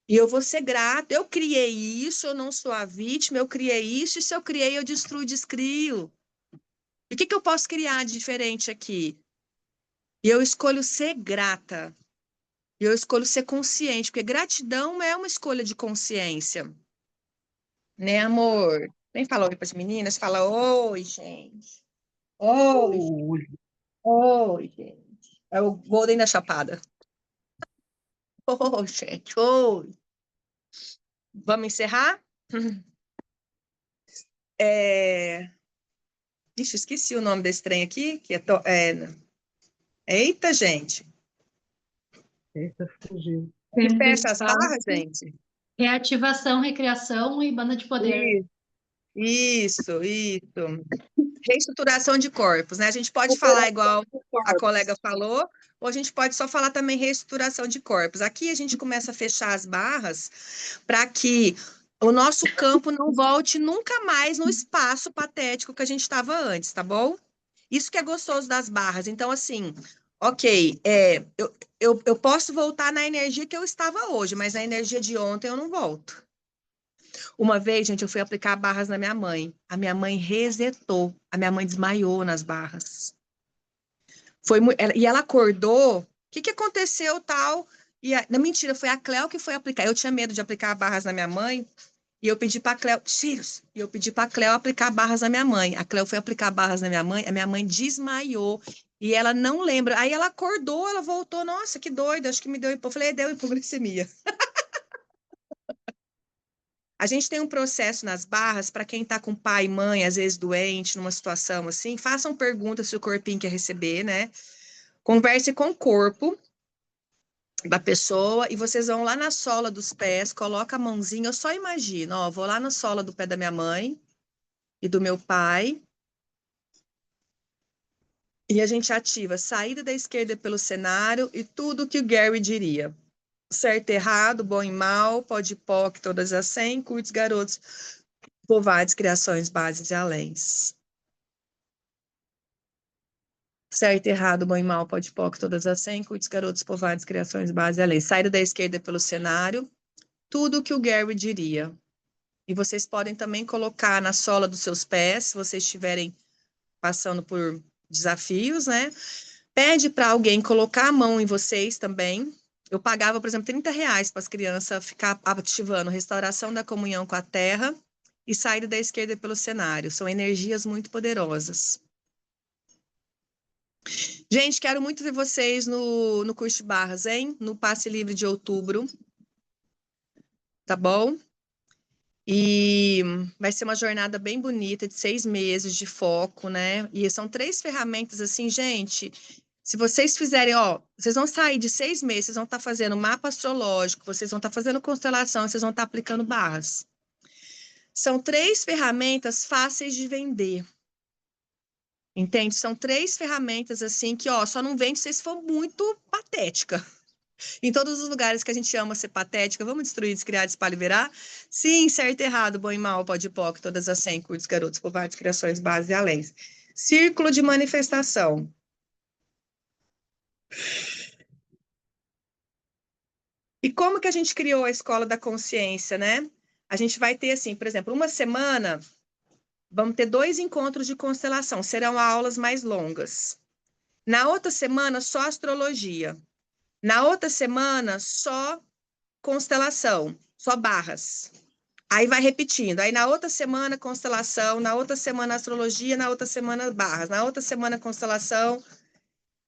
E eu vou ser grata. Eu criei isso, eu não sou a vítima, eu criei isso, e se eu criei, eu destruo, descrio. E o que eu posso criar de diferente aqui? E eu escolho ser grata. E eu escolho ser consciente, porque gratidão é uma escolha de consciência. Né, amor? Nem fala oi para as meninas, fala oi, gente. Oi, Ui, oi, gente. É o Golden da Chapada. Oi, gente, oi. Vamos encerrar? É... Ixi, esqueci o nome desse trem aqui, que Eita, gente. eita, fugiu. Que Treino do fecha as espaço, barras, gente? reativação, recriação e banda de poder. Isso. Reestruturação de corpos, né? A gente pode falar igual a colega falou, ou a gente pode só falar também reestruturação de corpos. Aqui a gente começa a fechar as barras para que o nosso campo não volte nunca mais no espaço patético que a gente estava antes, tá bom? Isso que é gostoso das barras. Então, assim, ok, eu posso voltar na energia que eu estava hoje, mas na energia de ontem eu não volto. Uma vez, gente, eu fui aplicar barras na minha mãe. A minha mãe resetou. A minha mãe desmaiou nas barras. E ela acordou. O que aconteceu tal? Não, mentira, foi a Cleo que foi aplicar. Eu tinha medo de aplicar barras na minha mãe. E eu pedi para a Cleo, tiros, e eu pedi para a Cleo aplicar barras na minha mãe. A Cleo foi aplicar barras na minha mãe, a minha mãe desmaiou, e ela não lembra. Aí ela acordou, ela voltou, nossa, que doida, acho que me deu eu falei, deu hipoglicemia. A gente tem um processo nas barras, para quem está com pai e mãe, às vezes doente, numa situação assim, façam perguntas se o corpinho quer receber, né? Converse com o corpo da pessoa e vocês vão lá na sola dos pés, coloca a mãozinha, eu só imagino, ó, vou lá na sola do pé da minha mãe e do meu pai, e a gente ativa saída da esquerda pelo cenário e tudo que o Gary diria. Certo, errado, bom e mal, pode POC, todas as 100, curtos, garotos, povades, criações, bases e aléns. Certo, errado, bom e mal, pode POC, todas as 100, curtos, garotos, povades, criações, bases e aléns. Saída da esquerda pelo cenário, tudo que o Gary diria. E vocês podem também colocar na sola dos seus pés, se vocês estiverem passando por desafios, né? Pede para alguém colocar a mão em vocês também. Eu pagava, por exemplo, R$30 para as crianças ficar ativando restauração da comunhão com a terra e saída da esquerda pelo cenário. São energias muito poderosas. Gente, quero muito ver vocês no curso de barras, hein? No passe livre de outubro. Tá bom? E vai ser uma jornada bem bonita, de 6 meses de foco, né? E são 3 ferramentas assim, gente. Se vocês fizerem, ó, vocês vão sair de 6 meses, vocês vão estar fazendo mapa astrológico, vocês vão estar fazendo constelação, vocês vão estar aplicando barras. São 3 ferramentas fáceis de vender. Entende? São 3 ferramentas assim que, ó, só não vende se vocês for muito patética. Em todos os lugares que a gente ama ser patética, vamos destruir, descriar, espalhar e liberar? Sim, certo, errado, bom e mal, pode e POC, todas as 100, curtos, garotos, covardes, criações, bases e aléns. Círculo de manifestação. E como que a gente criou a Escola da Consciência, né? A gente vai ter, assim, por exemplo, uma semana, vamos ter 2 encontros de constelação, serão aulas mais longas. Na outra semana, só astrologia. Na outra semana, só constelação, só barras. Aí vai repetindo. Aí na outra semana, constelação, na outra semana, astrologia, na outra semana, barras, na outra semana, constelação.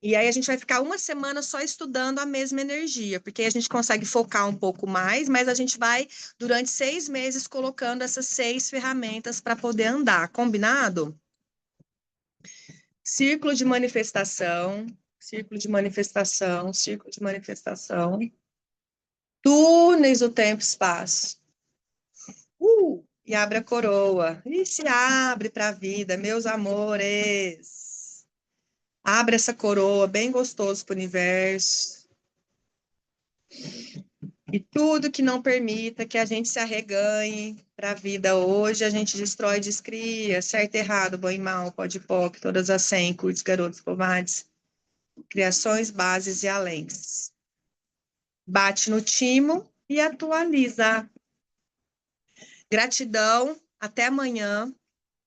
E aí a gente vai ficar uma semana só estudando a mesma energia, porque aí a gente consegue focar um pouco mais, mas a gente vai, durante 6 meses, colocando essas 6 ferramentas para poder andar. Combinado? Círculo de manifestação, círculo de manifestação, círculo de manifestação. Túneis do tempo e espaço. E abre a coroa. E se abre para a vida, meus amores. Abre essa coroa, bem gostoso para o universo. E tudo que não permita que a gente se arreganhe para a vida hoje, a gente destrói e descria. Certo, errado, bom e mal, pode e POC, todas as 100, curtos, garotos, covardes. Criações, bases e aléns. Bate no timo e atualiza. Gratidão, até amanhã.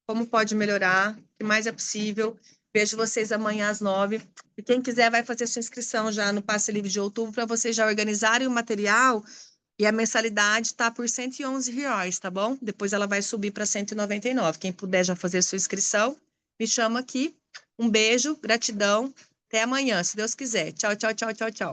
Como pode melhorar? O que mais é possível? Vejo vocês amanhã às 9. E quem quiser vai fazer sua inscrição já no Passe Livre de outubro para vocês já organizarem o material e a mensalidade está por R$111, tá bom? Depois ela vai subir para 199. Quem puder já fazer sua inscrição, me chama aqui. Um beijo, gratidão. Até amanhã, se Deus quiser. Tchau, tchau, tchau, tchau, tchau.